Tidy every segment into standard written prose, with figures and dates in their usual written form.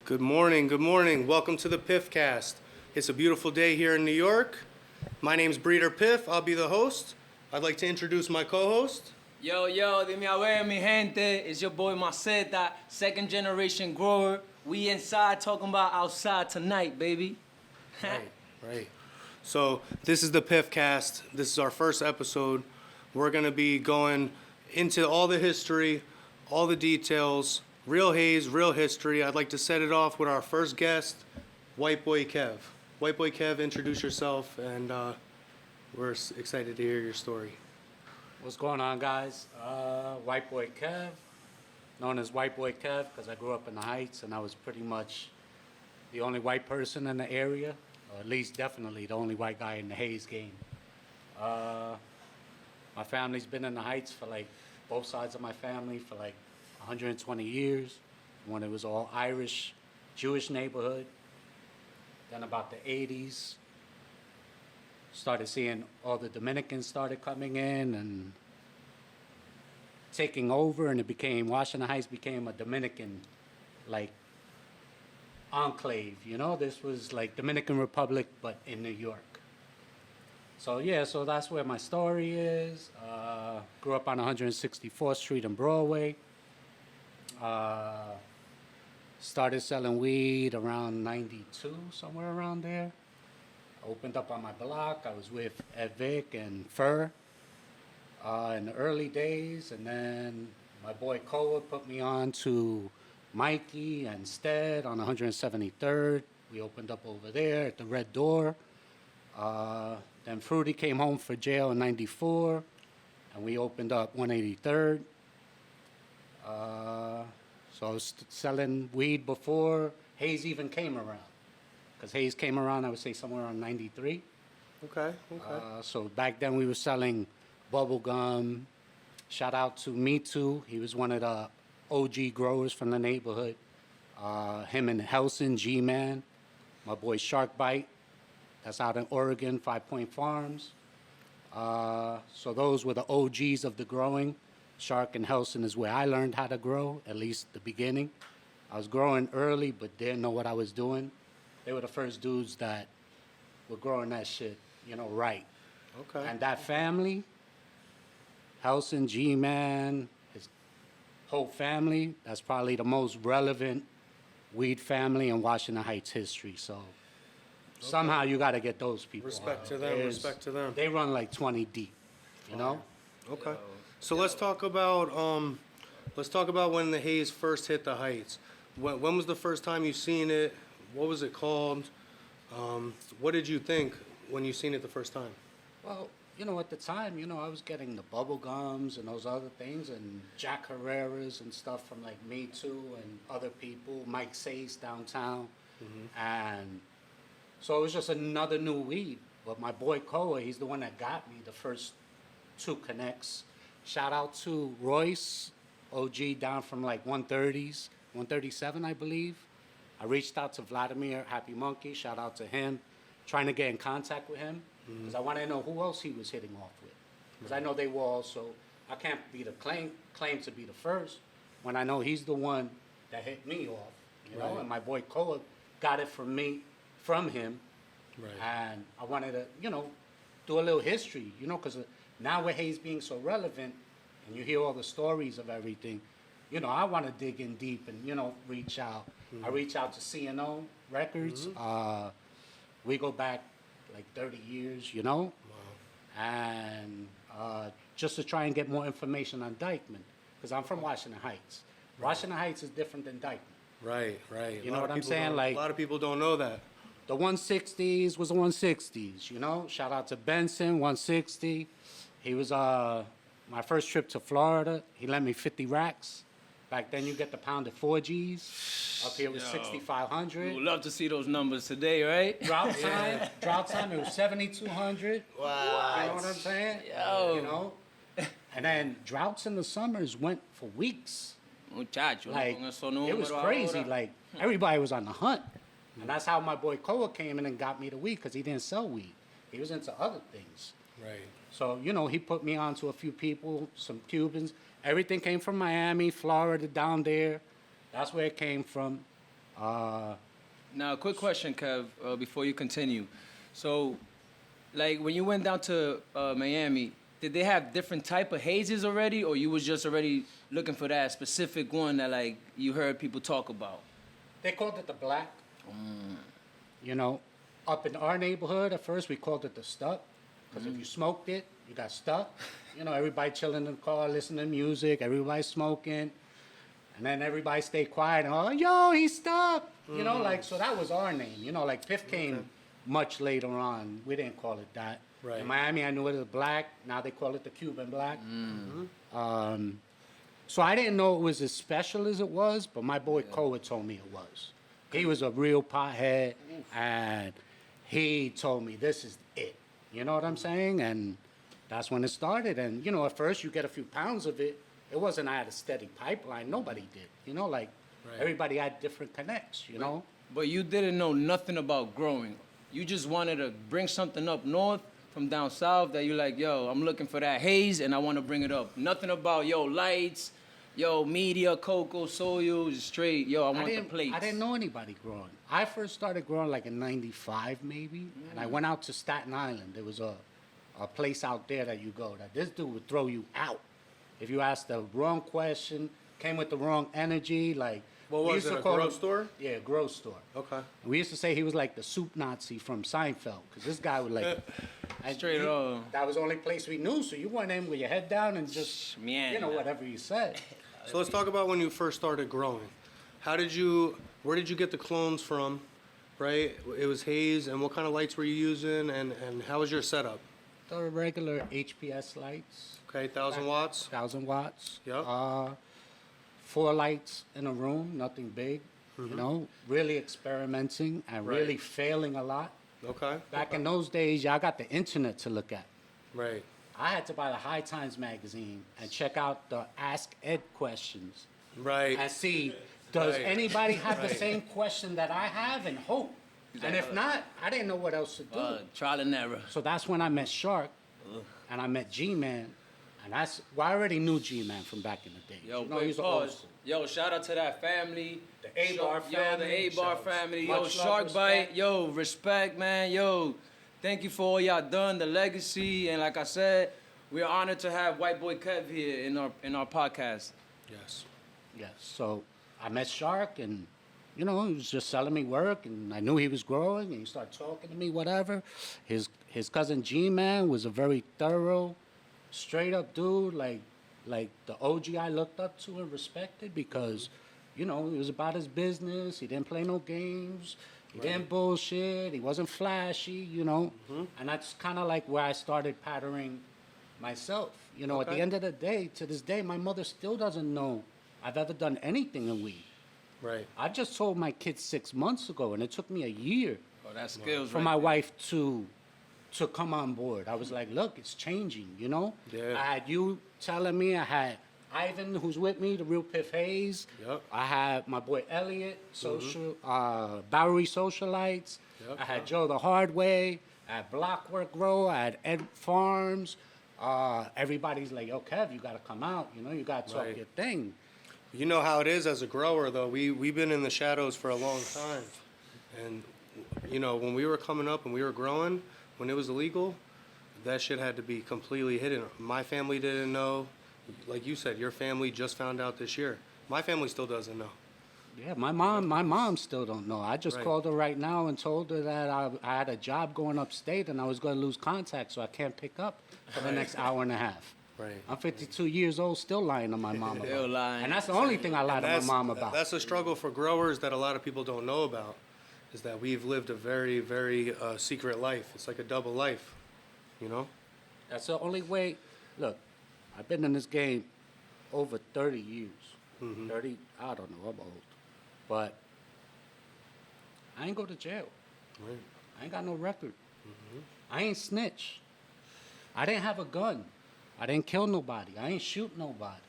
Good morning, good morning. Welcome to the PiffCast. It's a beautiful day here in New York. My name's Breeder Piff. I'll be the host. I'd like to introduce my co-host. Yo, dime a ver, mi gente. It's your boy Maceta, second generation grower. We inside talking about outside tonight, baby. Right. So this is the PiffCast. This is our first episode. We're going to be going into all the history, all the details, real haze, real history. I'd like to set it off with our first guest, White Boy Kev. White Boy Kev, introduce yourself, and we're excited to hear your story. What's going on, guys? White Boy Kev, known as White Boy Kev because I grew up in the Heights and I was pretty much the only white person in the area, or at least definitely the only white guy in the haze game. My family's been in the Heights for both sides of my family for 120 years, when it was all Irish, Jewish neighborhood. Then about the 80s, started seeing all the Dominicans started coming in and taking over, and Washington Heights became a Dominican, enclave, This was like Dominican Republic, but in New York. So that's where my story is. Grew up on 164th Street in Broadway. Started selling weed around 92, somewhere around there. Opened up on my block. I was with Ed Vic and Fur in the early days, and then my boy Koa put me on to Mikey and Stead on 173rd. We opened up over there at the Red Door. Then Fruity came home for jail in 94, and we opened up 183rd. So I was selling weed before Hayes even came around. Because Hayes came around, I would say, somewhere around 93. Okay. So back then we were selling bubble gum. Shout out to Me Too. He was one of the OG growers from the neighborhood. Him and Helson, G-Man. My boy Shark Bite. That's out in Oregon, 5 Point Farms. So those were the OGs of the growing. Shark and Helson is where I learned how to grow, at least the beginning. I was growing early, but didn't know what I was doing. They were the first dudes that were growing that shit, right. Okay. And that family, Helson, G-Man, his whole family, that's probably the most relevant weed family in Washington Heights history. So somehow you got to get those people. Respect to them. They run like 20 deep, Okay. So let's talk about when the haze first hit the Heights. When was the first time you seen it? What was it called? What did you think when you seen it the first time? Well, at the time, I was getting the bubble gums and those other things, and Jack Herrera's and stuff from Me Too and other people, Mike Say's downtown. Mm-hmm. And so it was just another new weed. But my boy Koa, he's the one that got me the first two connects. Shout out to Royce, OG down from 130s, 137, I believe. I reached out to Vladimir, Happy Monkey, shout out to him, trying to get in contact with him, because I wanted to know who else he was hitting off with. Because I know they were also, I can't be the claim to be the first, when I know he's the one that hit me off, and my boy Koa got it from him, right. And I wanted to, do a little history, because now with Hayes being so relevant, and you hear all the stories of everything, I want to dig in deep and, reach out. Mm-hmm. I reach out to C&O Records. Mm-hmm. We go back 30 years, Wow. And just to try and get more information on Dykeman, because I'm from Washington Heights. Right. Washington Heights is different than Dykeman. Right. You know what I'm saying? A lot of people don't know that. The 160s was the 160s, Shout out to Benson, 160. He was my first trip to Florida. He lent me 50 racks. Back then, you get the pound at 4Gs. Up here was 6,500. We'd love to see those numbers today, right? Drought time, it was 7,200. Wow. You know what I'm saying? Yo. And then droughts in the summers went for weeks. Muchacho, it was crazy. Everybody was on the hunt. And that's how my boy Koa came in and got me the weed, because he didn't sell weed. He was into other things. Right. So, he put me on to a few people, some Cubans. Everything came from Miami, Florida, down there. That's where it came from. Now, quick question, Kev, before you continue. So, like, when you went down to Miami, did they have different type of hazes already, or you was just already looking for that specific one that, like, you heard people talk about? They called it the black. You know, up in our neighborhood, at first we called it the stuck, because if you smoked it, you got stuck. You know, everybody chilling in the car, listening to music, everybody smoking, and then everybody stayed quiet, and, oh, yo, he's stuck. You know, like, so that was our name. You know, like, Piff came much later on. We didn't call it that. Right. In Miami, I knew it as black. Now they call it the Cuban black. So I didn't know it was as special as it was, but my boy Koa told me it was. He was a real pothead, and he told me this is it. You know what I'm saying? And that's when it started. And, you know, at first you get a few pounds of it. It wasn't I had a steady pipeline. Nobody did. You know, like, everybody had different connects, you know? But you didn't know nothing about growing. You just wanted to bring something up north from down south that you're like, yo, I'm looking for that haze, and I want to bring it up. Nothing about, yo, lights, yo, media, cocoa, soil, just straight, yo, I want the plates. I didn't know anybody growing. I first started growing like in 95 maybe, and I went out to Staten Island. There was a place out there that you go that this dude would throw you out. If you asked the wrong question, came with the wrong energy, like... What was it, a grow store? Yeah, a grow store. Okay. And we used to say he was like the soup Nazi from Seinfeld, because this guy would like... Straight up. That was the only place we knew, so you went in with your head down and just, Man. you know, whatever you said. So let's talk about when you first started growing. Where did you get the clones from, right? It was haze, and what kind of lights were you using, and how was your setup? The regular HPS lights. Okay, 1,000 watts? 1,000 watts. Yep. 4 lights in a room, nothing big. You know, really experimenting and really failing a lot. Okay. Back in those days, y'all got the internet to look at. Right. I had to buy the High Times magazine and check out the Ask Ed questions Right. and see, does Right. anybody have the Right. same question that I have, and hope. And if not, I didn't know what else to do. Trial and error. So that's when I met Shark, and I met G-Man, and well, I already knew G-Man from back in the day. Yo, you know, big he's pause. Yo, shout out to that family. The A-Bar Yo, family. the A-Bar family. Yo, Much love, Shark Bite. respect. Yo, respect, man. Yo, thank you for all y'all done, the legacy. And like I said, we're honored to have White Boy Kev here in our podcast. Yes. Yes. So I met Shark, and you know, he was just selling me work, and I knew he was growing, and he started talking to me, whatever. His cousin G-Man was a very thorough, straight up dude, like the OG I looked up to and respected, because, you know, he was about his business. He didn't play no games. He didn't bullshit. He wasn't flashy, you know. And that's kind of like where I started patterning myself. You know, at the Okay. end of the day, to this day, my mother still doesn't know I've ever done anything in weed. Right. I just told my kids 6 months ago, and it took me a year Oh, that's skills, for right my there. wife to come on board. I was like, look, it's changing, you know? Yeah. I had you telling me, I had Ivan, who's with me, the real Piff Hayes. Yep. I had my boy Elliot, Bowery Socialites. Yep. I had Joe the Hard Way. I had Blockwork Grow. I had Ed Farms. Everybody's like, yo, Kev, you got to come out. You know, you got to talk Right. your thing. You know how it is as a grower, though. We've been in the shadows for a long time. And, you know, when we were coming up and we were growing, when it was illegal, that shit had to be completely hidden. My family didn't know. Like you said, your family just found out this year. My family still doesn't know. Yeah, my mom still don't know. I just Right. called her right now and told her that I had a job going upstate and I was going to lose contact, so I can't pick up for the next hour and a half. Right. I'm 52 years old, still lying to my mom about. Still lying. And that's the only thing I lie to my mom about. That's a struggle for growers that a lot of people don't know about, is that we've lived a very, very secret life. It's like a double life, you know? That's the only way. Look, I've been in this game over 30 years. 30, I don't know, I'm old. But I ain't go to jail. Right. I ain't got no record. I ain't snitch. I didn't have a gun. I didn't kill nobody. I ain't shoot nobody.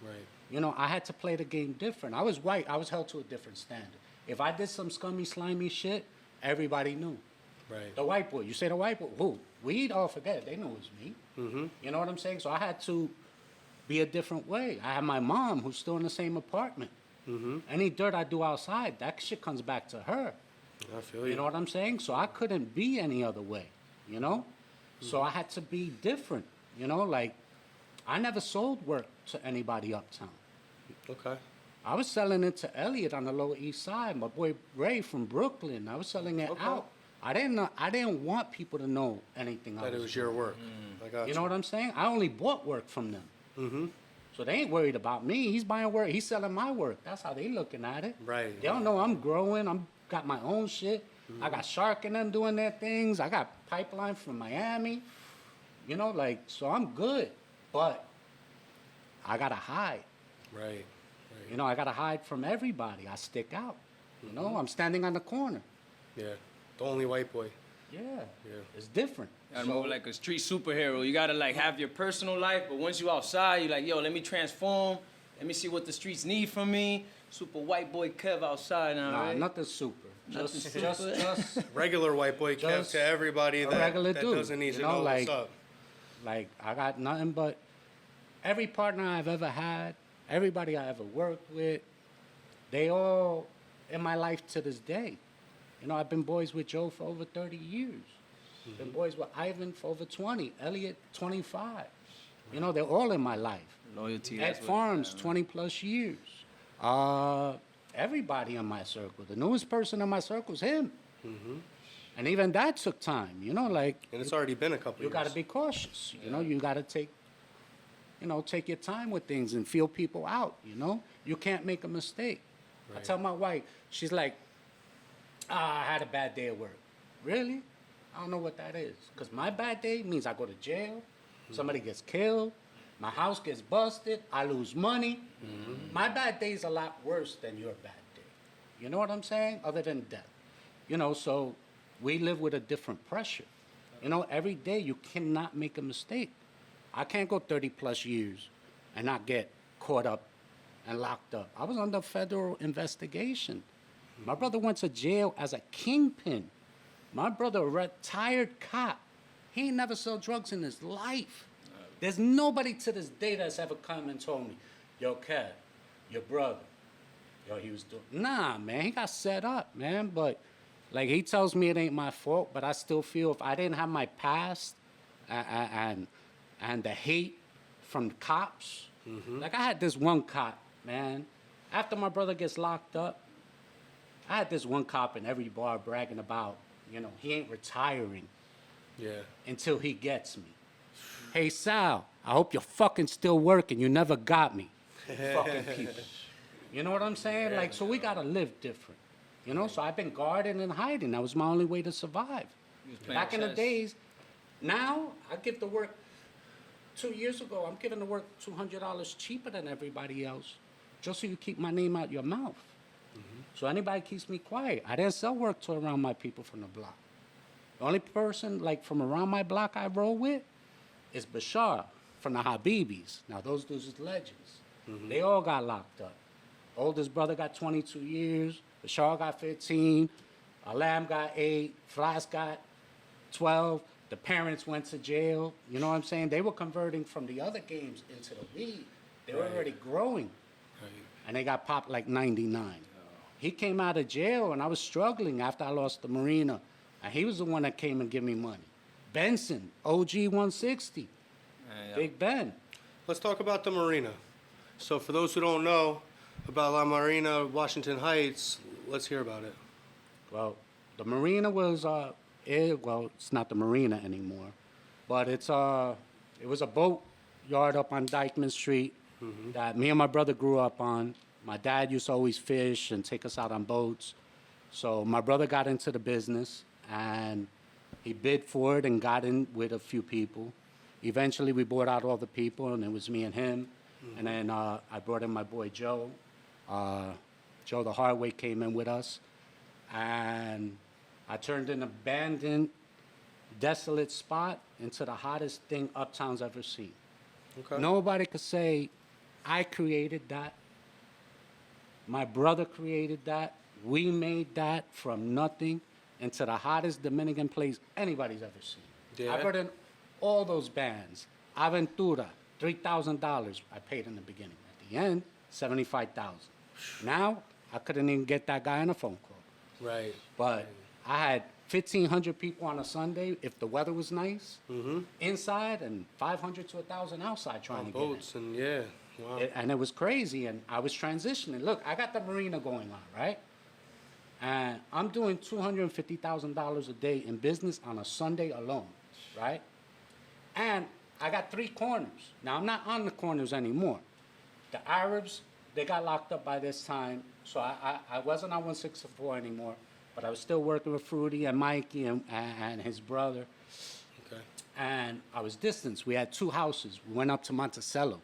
Right. You know, I had to play the game different. I was white. I was held to a different standard. If I did some scummy, slimy shit, everybody knew. Right. The white boy. You say the white boy. Who? Weed? Oh, forget it. They knew it was me. You know what I'm saying? So I had to be a different way. I had my mom, who's still in the same apartment. Any dirt I do outside, that shit comes back to her. I feel you. You know what I'm saying? So I couldn't be any other way, you know? So I had to be different, you know? Like, I never sold work to anybody uptown. Okay. I was selling it to Elliot on the Lower East Side, my boy Ray from Brooklyn. I was selling it Okay. out. I didn't want people to know anything That it was your work. I got You know what I'm saying? I only bought work from them. Mm-hmm. So they ain't worried about me. He's buying work. He's selling my work. That's how they looking at it. Right. They don't know I'm growing. I'm got my own shit. I got Shark and them doing their things. I got Pipeline from Miami. You know, like, so I'm good. But I got to hide. Right. You know, I got to hide from everybody. I stick out. You know, I'm standing on the corner. Yeah. The only white boy. Yeah. Yeah. It's different. You gotta move like a street superhero. You gotta like have your personal life, but once you outside, you're like, yo, let me transform. Let me see what the streets need from me. Super white boy Kev outside now, Nah, right? nothing super. Nothing Just Regular white boy Kev Just to everybody a that, regular that dude, doesn't need you to know, know like- what's up. like, I got nothing but every partner I've ever had, everybody I ever worked with, they all in my life to this day. You know, I've been boys with Joe for over 30 years. Been boys with Ivan for over 20. Elliot, 25. You know, they're all in my life. Loyalty. Ed that's what- Farms, 20 plus years. Everybody in my circle. The newest person in my circle is him. And even that took time, you know, like And it's already been a couple you years. got to be cautious. You know, you got to take your time with things and feel people out, you know? You can't make a mistake. I Right. tell my wife, she's like, I had a bad day at work. Really? I don't know what that is. Because my bad day means I go to jail, somebody gets killed, my house gets busted, I lose money. My bad day is a lot worse than your bad day. You know what I'm saying? Other than death. You know, so we live with a different pressure. You know, every day you cannot make a mistake. I can't go 30 plus years and not get caught up and locked up. I was under federal investigation. My brother went to jail as a kingpin. My brother, a retired cop. He ain't never sold drugs in his life. There's nobody to this day that's ever come and told me, yo, Kev, your brother, yo, he was doing. Nah, man, he got set up, man. But like he tells me it ain't my fault, but I still feel if I didn't have my past and the hate from the cops, like I had this one cop, man. After my brother gets locked up, I had this one cop in every bar bragging about, you know, he ain't retiring Yeah. until he gets me. Hey, Sal, I hope you're fucking still working. You never got me. You fucking people. You know what I'm saying? Like, so we got to live different. You know, so I've been guarding and hiding. That was my only way to survive. You was playing Back in the chess. days, now I give the work, 2 years ago, I'm giving the work $200 cheaper than everybody else just so you keep my name out your mouth. So anybody keeps me quiet. I didn't sell work to around my people from the block. The only person like from around my block I roll with is Bashar from the Habibis. Now those dudes is legends. They all got locked up. Oldest brother got 22 years. Bashar got 15. Alam got 8. Flask got 12. The parents went to jail. You know what I'm saying? They were converting from the other games into the weed. They were Right. already growing. Right. And they got popped like 99. He came out of jail, and I was struggling after I lost the Marina. And he was the one that came and give me money. Benson, OG 160, Yeah. Big Ben. Let's talk about the marina. So for those who don't know about La Marina, Washington Heights, let's hear about it. Well, the Marina was, it's not the Marina anymore, but it was a boat yard up on Dykeman Street that me and my brother grew up on. My dad used to always fish and take us out on boats. So my brother got into the business, and he bid for it and got in with a few people. Eventually, we bought out all the people, and it was me and him. And then I brought in my boy Joe. Joe the hard way came in with us. And I turned an abandoned, desolate spot into the hottest thing Uptown's ever seen. Okay. Nobody could say, I created that. My brother created that. We made that from nothing into the hottest Dominican place anybody's ever seen. Yeah. I brought in all those bands. Aventura, $3,000 I paid in the beginning. At the end, $75,000. Now, I couldn't even get that guy on a phone call. Right. But I had 1,500 people on a Sunday if the weather was nice, inside, and 500 to 1,000 outside trying On to boats and yeah. Wow. get it. And it was crazy, and I was transitioning. Look, I got the marina going on, right? And I'm doing $250,000 a day in business on a Sunday alone, right? And I got 3 corners. Now, I'm not on the corners anymore. The Arabs, they got locked up by this time, so I wasn't on 164 anymore, but I was still working with Fruity and Mikey and his brother. Okay. And I was distanced. We had 2 houses. We went up to Monticello.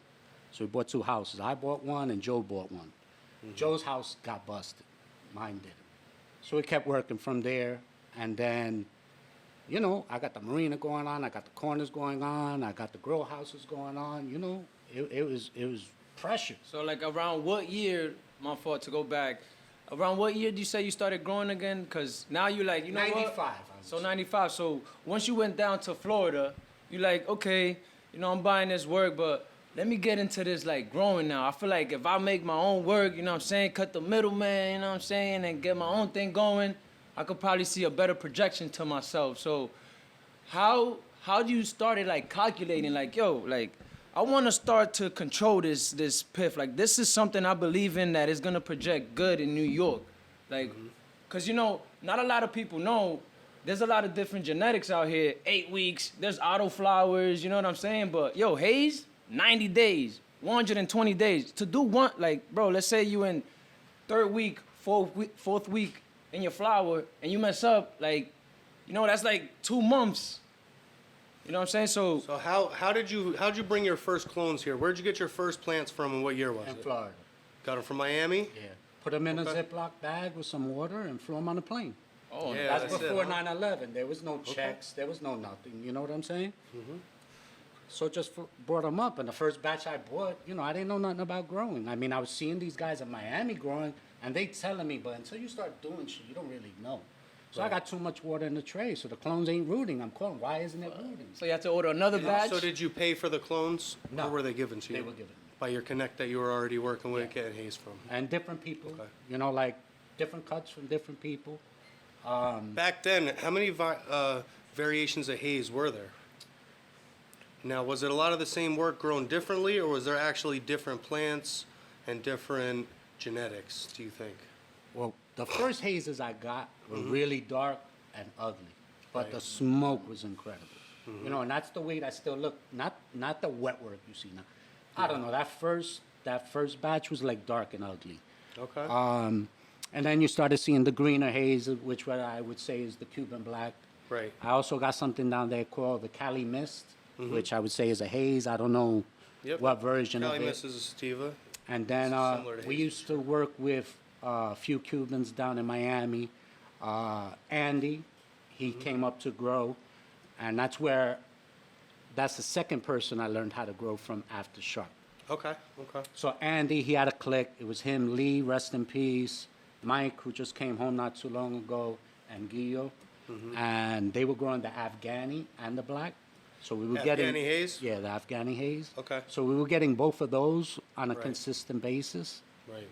So we bought 2 houses. I bought one and Joe bought one. Joe's house got busted. Mine didn't. So we kept working from there. And then, you know, I got the marina going on. I got the corners going on. I got the grow houses going on. You know, it was pressure. So like around what year, my fault to go back, around what year do you say you started growing again? Because now you're like, you know 95. what? So 95. So once you went down to Florida, you're like, okay, you know, I'm buying this work, but let me get into this like growing now. I feel like if I make my own work, you know what I'm saying, cut the middleman, you know what I'm saying, and get my own thing going, I could probably see a better projection to myself. So how do you started like calculating like, yo, like I want to start to control this Piff. Like this is something I believe in that is going to project good in New York. Like, cause you know, not a lot of people know there's a lot of different genetics out here. 8 weeks, there's auto flowers, you know what I'm saying? But yo, Hayes, 90 days, 120 days. To do one, like, bro, let's say you in 3rd week, 4th week in your flower and you mess up, like, you know, that's like 2 months. You know what I'm saying? So how'd you bring your first clones here? Where'd you get your first plants from and what year was In it? Florida. Got them from Miami? Yeah. Put them in a Okay. Ziploc bag with some water and flew them on a plane. oh, Yeah. That's that's it, before huh? 9/11. There was no checks. There was no nothing. You know what I'm saying? So just brought them up. And the first batch I bought, you know, I didn't know nothing about growing. I mean, I was seeing these guys in Miami growing, and they telling me, but until you start doing shit, you don't really know. So I got too much water in the tray, so the clones ain't rooting. I'm calling, why isn't it rooting? so you have to order another batch? So did you pay for the clones? No. Or were they given to you? They were given. By your connect that you were already working with, Yeah. getting haze from. And different people, Okay. you know, like different cuts from different people. Back then, how many variations of haze were there? Now, was it a lot of the same work grown differently, or was there actually different plants and different genetics, do you think? Well, the first hazes I got were really dark and ugly, but the smoke was incredible. You know, and that's the way that still look. Not the wet work you see now. I don't know. That first batch was like dark and ugly. Okay. And then you started seeing the greener haze, which what I would say is the Cuban black. Right. I also got something down there called the Cali Mist, which I would say is a haze. I don't know Yep. what version Cali of it. Miss is a sativa. And then Similar to we haze. used to work with a few Cubans down in Miami. Andy, he came up to grow, and that's the second person I learned how to grow from after Sharp. Okay. Okay. So Andy, he had a clique. It was him, Lee, rest in peace, Mike, who just came home not too long ago, and Guillo. And they were growing the Afghani and the black. So we were getting Afghani haze? Yeah, the Afghani haze. Okay. So we were getting both of those on a Right. consistent basis. Right.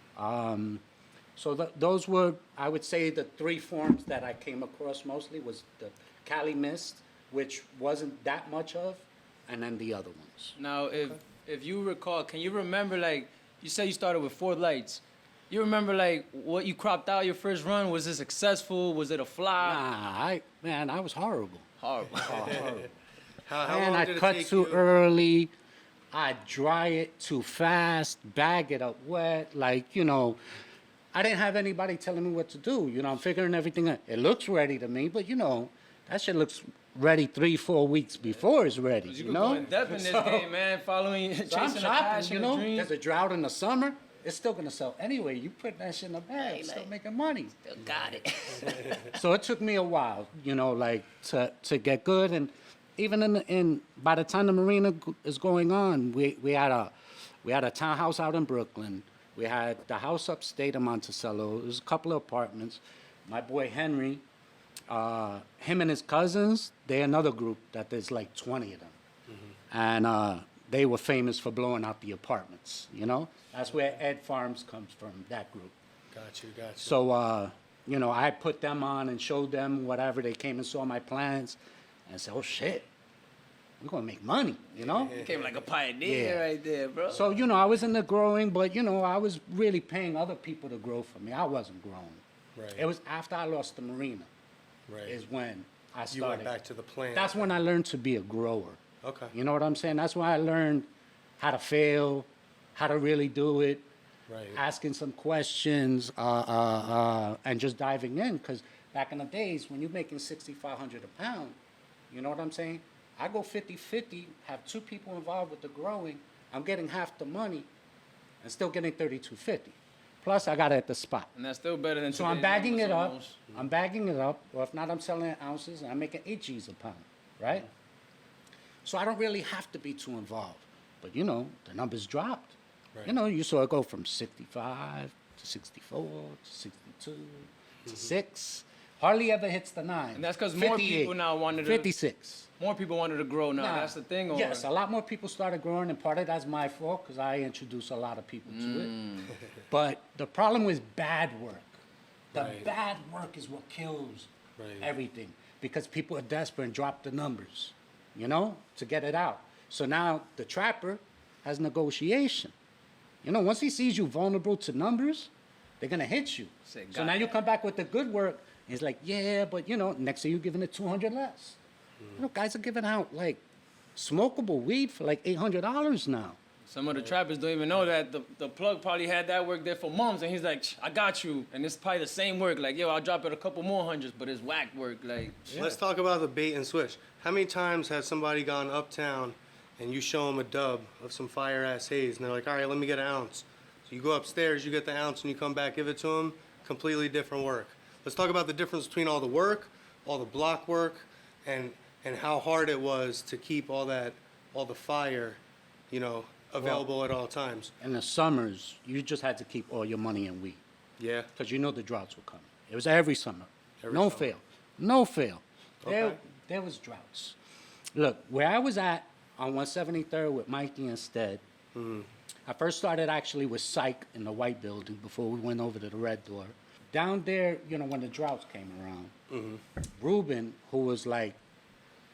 So those were, I would say, the 3 forms that I came across mostly was the Cali Mist, which wasn't that much of, and then the other ones. Now, if you recall, can you remember, like, you said you started with 4 lights. You remember, like, what you cropped out your first run? Was it successful? Was it a flop? Nah, I was horrible. Horrible. Horrible. How And long I did it cut take too you? early. I dry it too fast, bag it up wet. Like, you know, I didn't have anybody telling me what to do. You know, I'm figuring everything out. It looks ready to me, but, you know, that shit looks ready 3-4 weeks before it's ready, You you could know? go in depth in this game, man. Following, So I'm chasing a shopping, passion, you a know? dream. There's a drought in the summer. It's still going to sell anyway. You put that shit in the bag, it's still making money. Got it. So it took me a while, you know, like to get good. And even in by the time the marina is going on, we had a townhouse out in Brooklyn. We had the house upstate in Monticello. There's a couple of apartments. My boy Henry, him and his cousins, they're another group that there's like 20 of them. And they were famous for blowing out the apartments, you know? That's where Ed Farms comes from, that group. Got you. So, you know, I put them on and showed them whatever. They came and saw my plans and said, oh, shit, we're going to make money, you know? You came like a pioneer Yeah. right there, bro. So, you know, I was in the growing, but, you know, I was really paying other people to grow for me. I wasn't growing. Right. It was after I lost the marina Right. is when I started. You went back to the plant. That's when I learned to be a grower. Okay. You know what I'm saying? That's when I learned how to fail, how to really do it, Right. asking some questions, and just diving in. Because back in the days, when you're making $6,500 a pound, you know what I'm saying? I go 50-50, have two people involved with the growing. I'm getting half the money and still getting $32.50. Plus, I got it at the spot. And that's still better than So I'm today's bagging it numbers up. almost. I'm bagging it up. Or if not, I'm selling it ounces and I'm making 8 G's a pound, right? So I don't really have to be too involved. But, you know, the numbers dropped. Right. You know, you saw it go from 65 to 64 to 62 to 6. Hardly ever hits the 9. And that's 'cause more 58, people now wanted to- 56. More people wanted to grow now. Nah. That's the thing. Or Yes, a lot more people started growing, and part of that's my fault because I introduced a lot of people to it. But the problem was bad work. The Right. bad work is what kills Right. everything because people are desperate and drop the numbers, you know, to get it out. So now the trapper has negotiation. You know, once he sees you vulnerable to numbers, they're going to hit you. Say, So now you come back with the good work. And it's like, yeah, but, you know, next thing you're giving it 200 less. You know, guys are giving out, like, smokable weed for, like, $800 now. some of the trappers don't even know that the plug probably had that work there for months, and he's like, I got you. And it's probably the same work. Like, yo, I'll drop it a couple more hundreds, but it's whack work. Like, Let's talk about the bait and switch. How many times has somebody gone uptown and you show them a dub of some fire ass haze and they're like, all right, let me get an ounce. So you go upstairs, you get the ounce, and you come back, give it to them. Completely different work. Let's talk about the difference between all the work, all the block work, and how hard it was to keep all the fire, you know, available at all times. In the summers, you just had to keep all your money in weed Yeah. because you know the droughts were coming. It was every summer. Every No summer. fail. No fail. Okay. There was droughts. Look, where I was at on 173rd with Mikey instead, I first started actually with Psych in the white building before we went over to the red door. Down there, you know, when the droughts came around, Ruben, who was like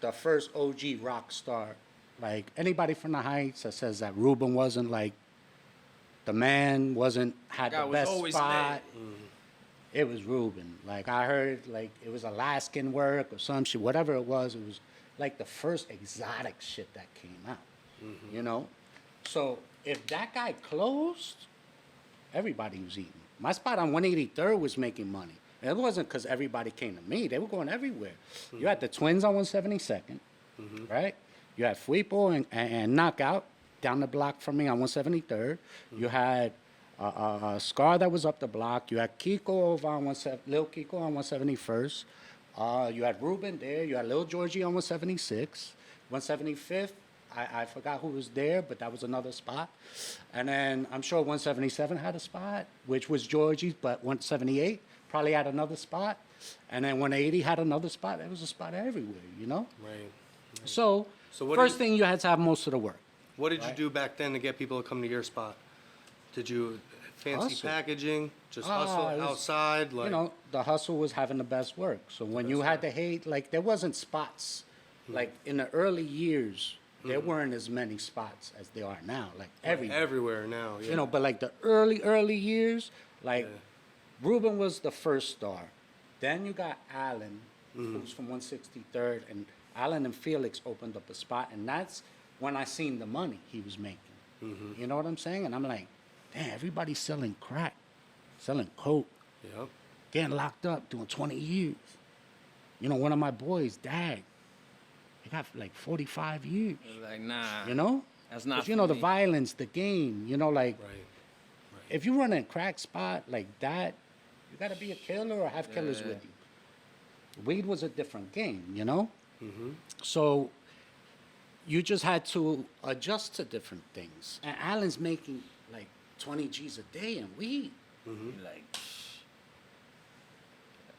the first OG rock star, like anybody from the Heights that says that Ruben wasn't like the man, had Guy the was best always spot. lit. It was Ruben. Like I heard, like it was Alaskan work or some shit, whatever it was like the first exotic shit that came out. You know, so if that guy closed, everybody was eating. My spot on 183rd was making money. And it wasn't because everybody came to me. They were going everywhere. You had the Twins on 172nd, right? You had Fuipo and Knockout down the block from me on 173rd. You had Scar that was up the block. You had Kiko over on Lil Kiko on 171st. You had Ruben there. You had Lil Georgie on 176. 175th, I forgot who was there, but that was another spot. And then I'm sure 177 had a spot, which was Georgie's, but 178 probably had another spot. And then 180 had another spot. There was a spot everywhere, you know? Right. So what first do you- thing, you had to have most of the work. What did you do back then to get people to come to your spot? Did you fancy Hustle. packaging? Just Ah, hustle it was- outside? Like, You know, the hustle was having the best work. So when you had to hate, like, there wasn't spots. Like, in the early years, there weren't as many spots as there are now. Like, everywhere now. Yeah. You know, but like the early years, like Yeah. Ruben was the first star. Then you got Allen, who's from 163rd, and Allen and Felix opened up a spot, and that's when I seen the money he was making. You know what I'm saying? And I'm like, damn, everybody's selling crack, selling coke, Yep. getting locked up, doing 20 years. You know, one of my boys, Dag, he got like 45 years. like, nah. You know? That's not 'Cause, you for know, the me. violence, the game, you know, like, Right. if you run a crack spot like that, you got to be a killer or have killers Yeah. with you. Weed was a different game, you know? So you just had to adjust to different things. And Allen's making like 20 G's a day in weed. Like,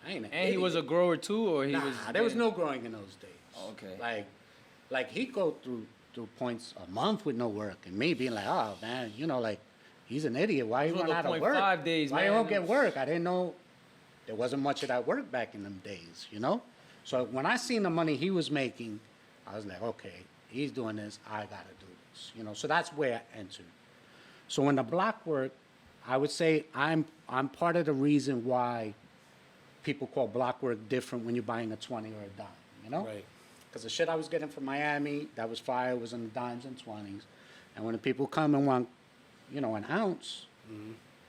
I ain't an and he was a idiot. grower too, or he Nah, was. there was no growing in those days. Okay. Like he'd go through through points a month with no work, and me being like, oh man, you know, like he's an idiot. Why you run out of work? 5 days, Why man. you don't get work? I didn't know there wasn't much of that work back in them days, you know. So when I seen the money he was making, I was like, okay, he's doing this. I gotta do this, you know. So that's where I entered. So when the block work, I would say I'm part of the reason why people call block work different when you're buying a 20 or a dime, you know? Right. Because the shit I was getting from Miami, that was fire, was in the dimes and 20s. And when the people come and want, you know, an ounce,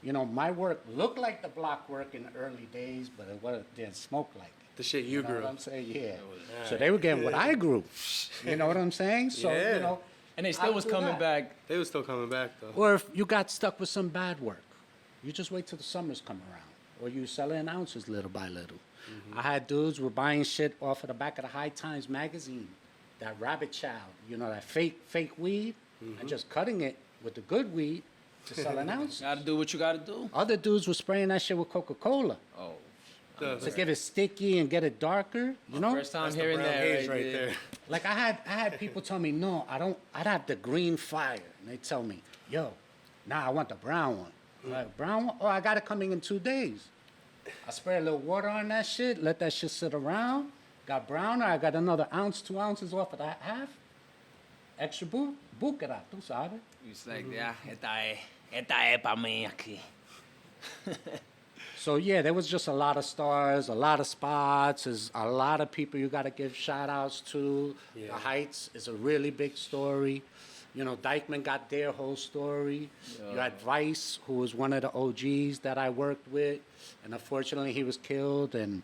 you know, my work looked like the block work in the early days, but didn't smoke like it. The shit you know grew. what I'm saying? Yeah. So they were getting what I grew. You know what I'm saying? So, Yeah. you know. And they still was do coming that. back. They was still coming back though. Or if you got stuck with some bad work, you just wait till the summers come around. Or you sell it in ounces little by little. I had dudes were buying shit off of the back of the High Times magazine, that Rabbit Child, you know, that fake weed, and just cutting it with the good weed to sell an ounce. Gotta do what you gotta do. Other dudes were spraying that shit with Coca-Cola Oh, to get it sticky and get it darker, you know? first time That's the hearing brown that haze right right there. there. Like I had people tell me, no, I'd have the green fire. And they tell me, yo, nah, I want the brown one. I'm like, brown one? Oh, I got it coming in 2 days. I spray a little water on that shit, let that shit sit around. Got browner, I got another ounce, 2 ounces off of that half. Extra búsqueda, tú sabes. It's like, esta es pa mí aquí. So yeah, there was just a lot of stars, a lot of spots. There's a lot of people you got to give shout outs to. Yeah. The Heights is a really big story. You know, Dykeman got their whole story. You had Vice, who was one of the OGs that I worked with, and unfortunately he was killed. And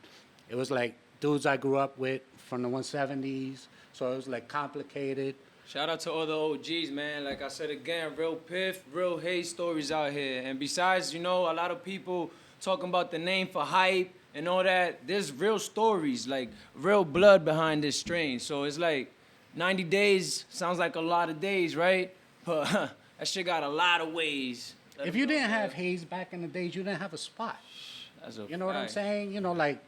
it was like dudes I grew up with from the 170s, so it was like complicated. Shout out to all the OGs, man. Like I said again, real Piff, real Hayes stories out here. And besides, you know, a lot of people talking about the name for hype and all that, there's real stories, like real blood behind this strain. So it's like 90 days sounds like a lot of days, right? But that shit got a lot of ways. If you didn't have Hayes back in the days, you didn't have a spot. That's a You know what I'm fact. saying? You know, like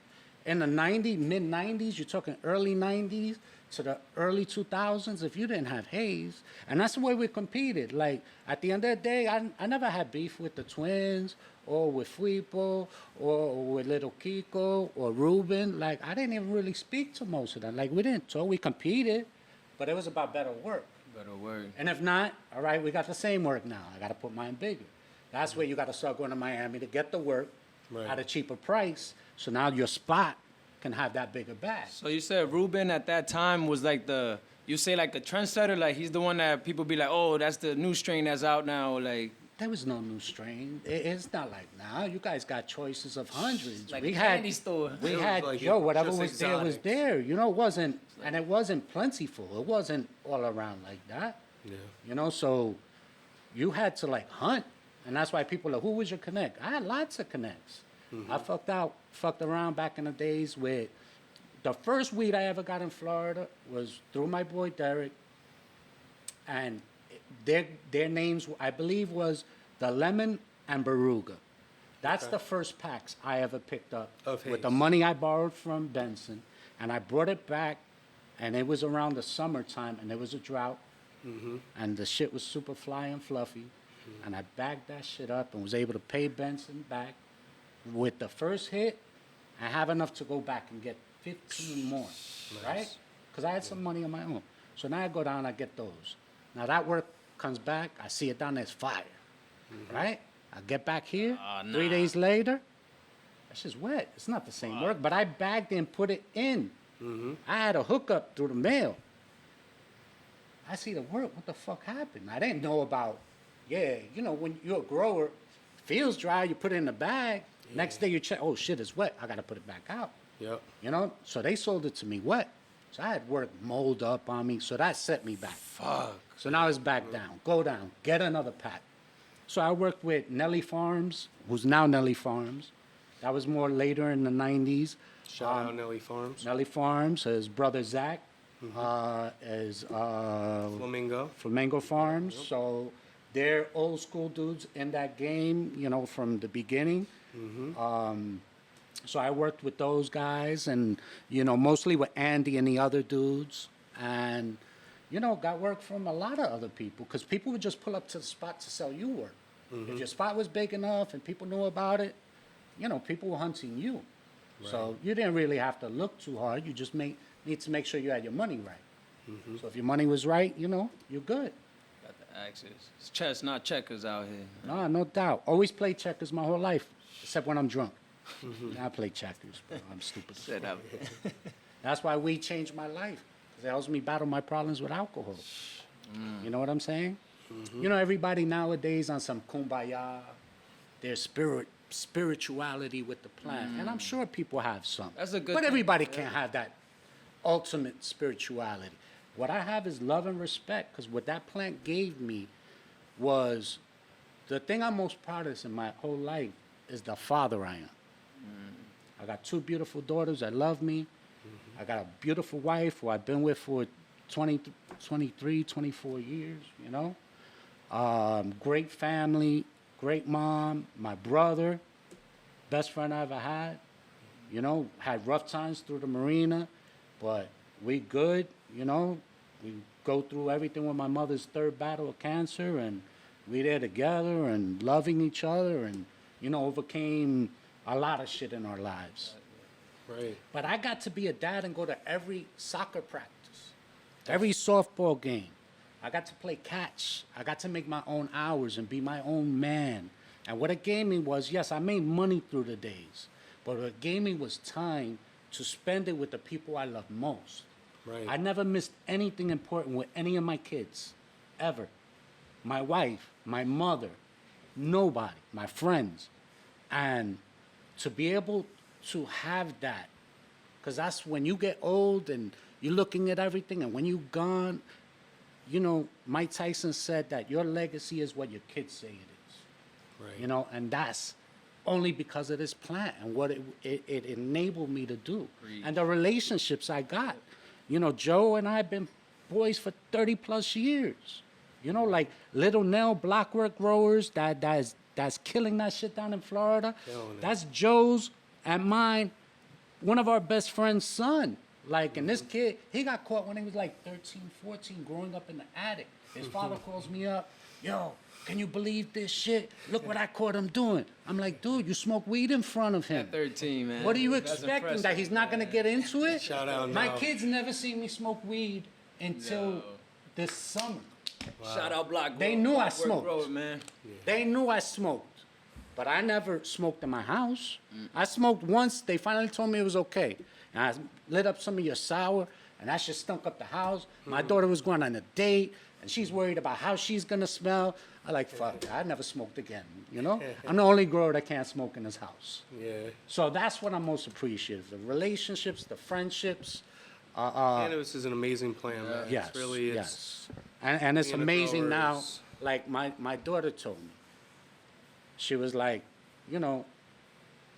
in the 90s, mid 90s, you're talking early 90s to the early 2000s. If you didn't have Hayes, and that's the way we competed. Like at the end of the day, I never had beef with the Twins or with Fuipo or with Little Kiko or Ruben. Like I didn't even really speak to most of them. Like we didn't talk. We competed, but it was about better work. Better word. And if not, all right, we got the same work now. I got to put mine bigger. That's where you got to start going to Miami to get the work Right. at a cheaper price. So now your spot can have that bigger bag. So you said Ruben at that time was like you say like a trendsetter, like he's the one that people be like, oh, that's the new strain that's out now, like. There was no new strain. It's not like now. You guys got choices of hundreds. Like we a had, candy store. We It was had, like whatever just was there was exotics. there. You know, it wasn't, and it wasn't plentiful. It wasn't all around like that. Yeah. You know, so you had to like hunt. And that's why people are, who was your connect? I had lots of connects. I fucked around back in the days with, the first weed I ever got in Florida was through my boy Derek. And their names, I believe, was the Lemon and Beruga. That's the first packs I ever picked up Of with the Hayes. money I borrowed from Benson. And I brought it back, and it was around the summertime, and there was a drought. And the shit was super fly and fluffy. And I bagged that shit up and was able to pay Benson back. With the first hit, I have enough to go back and get 15 more, right? Because I had some money on my own. So now I go down, I get those. Now that work comes back, I see it down there, it's fire, right? I get back here, 3 days later, that shit's wet. It's not the same work, but I bagged it and put it in. I had a hookup through the mail. I see the work, what the fuck happened? I didn't know about, you know, when you're a grower, feels dry, you put it in the bag. Next day you check, oh shit, it's wet. I got to put it back out. Yep. You know, so they sold it to me wet. So I had work mold up on me, so that set me back. Fuck. So now it's back down. Go down, get another pack. So I worked with Nelly Farms, who's now Nelly Farms. That was more later in the 90s. Shout out Nelly Farms. Nelly Farms, his brother Zach is Flamingo. Farms. So they're old school dudes in that game, you know, from the beginning. So I worked with those guys and, you know, mostly with Andy and the other dudes. And, got work from a lot of other people because people would just pull up to the spot to sell you work. If your spot was big enough and people knew about it, people were hunting you. Right. So you didn't really have to look too hard. You just need to make sure you had your money right. So if your money was right, you're good. Got the axes. It's chess, not checkers out here. No doubt. Always play checkers my whole life, except when I'm drunk. I play checkers, bro. I'm stupid. That's why weed changed my life. It helps me battle my problems with alcohol. You know what I'm saying? Everybody nowadays on some kumbaya, their spirituality with the plant. And I'm sure people have some. That's a good But thing. everybody can't have that ultimate spirituality. What I have is love and respect, because what that plant gave me was the thing I'm most proud of in my whole life is the father I am. I got 2 beautiful daughters that love me. I got a beautiful wife who I've been with for 23, 24 years, Great family, great mom, my brother, best friend I ever had. Had rough times through the marina, but we good, We go through everything with my mother's 3rd battle of cancer, and we there together and loving each other and, overcame a lot of shit in our lives. Right. But I got to be a dad and go to every soccer practice, every softball game. I got to play catch. I got to make my own hours and be my own man. And what it gave me was, yes, I made money through the days, but what it gave me was time to spend it with the people I love most. Right. I never missed anything important with any of my kids, ever. My wife, my mother, nobody, my friends. And to be able to have that, because that's when you get old and you're looking at everything, and when you're gone, Mike Tyson said that your legacy is what your kids say it is. Right. And that's only because of this plant and what it enabled me to do. And the relationships I got. Joe and I have been boys for 30 plus years. Like Little Nell blockwork growers that's killing that shit down in Florida. That's Joe's and mine, one of our best friends' son. And this kid, he got caught when he was like 13, 14, growing up in the attic. His father calls me up, yo, can you believe this shit? Look what I caught him doing. I'm like, dude, you smoke weed in front of him. At 13, man. What are you That's expecting, impressive, that he's not going to get into it? Shout out My now. kids never see me smoke weed until this summer. Shout out Block. They knew I Block Work smoked. Road, man. They knew I smoked, but I never smoked in my house. I smoked once. They finally told me it was okay. And I lit up some of your sour, and that shit stunk up the house. My daughter was going on a date, and she's worried about how she's going to smell. I like, fuck it. I never smoked again, I'm the only grower that can't smoke in this house. Yeah. So that's what I'm most appreciative. The relationships, the friendships. Cannabis is an amazing plant, man. Yes, It's really, yes. And it's being a amazing grower now, is- like my daughter told me. She was like,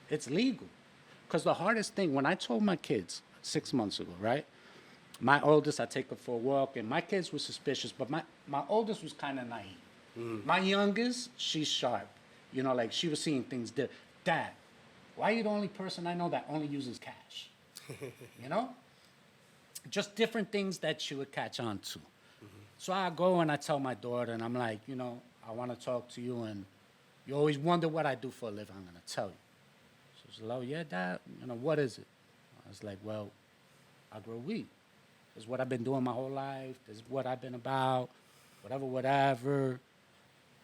it's legal. Because the hardest thing, when I told my kids 6 months ago, right? My oldest, I take her for a walk, and my kids were suspicious, but my oldest was kind of naive. My youngest, she's sharp. She was seeing things different. Dad, why are you the only person I know that only uses cash? Just different things that she would catch on to. So I go and I tell my daughter, and I'm like, I want to talk to you, and you always wonder what I do for a living. I'm going to tell you. So she's like, oh, yeah, Dad, what is it? I was like, well, I grow weed. This is what I've been doing my whole life. This is what I've been about, whatever.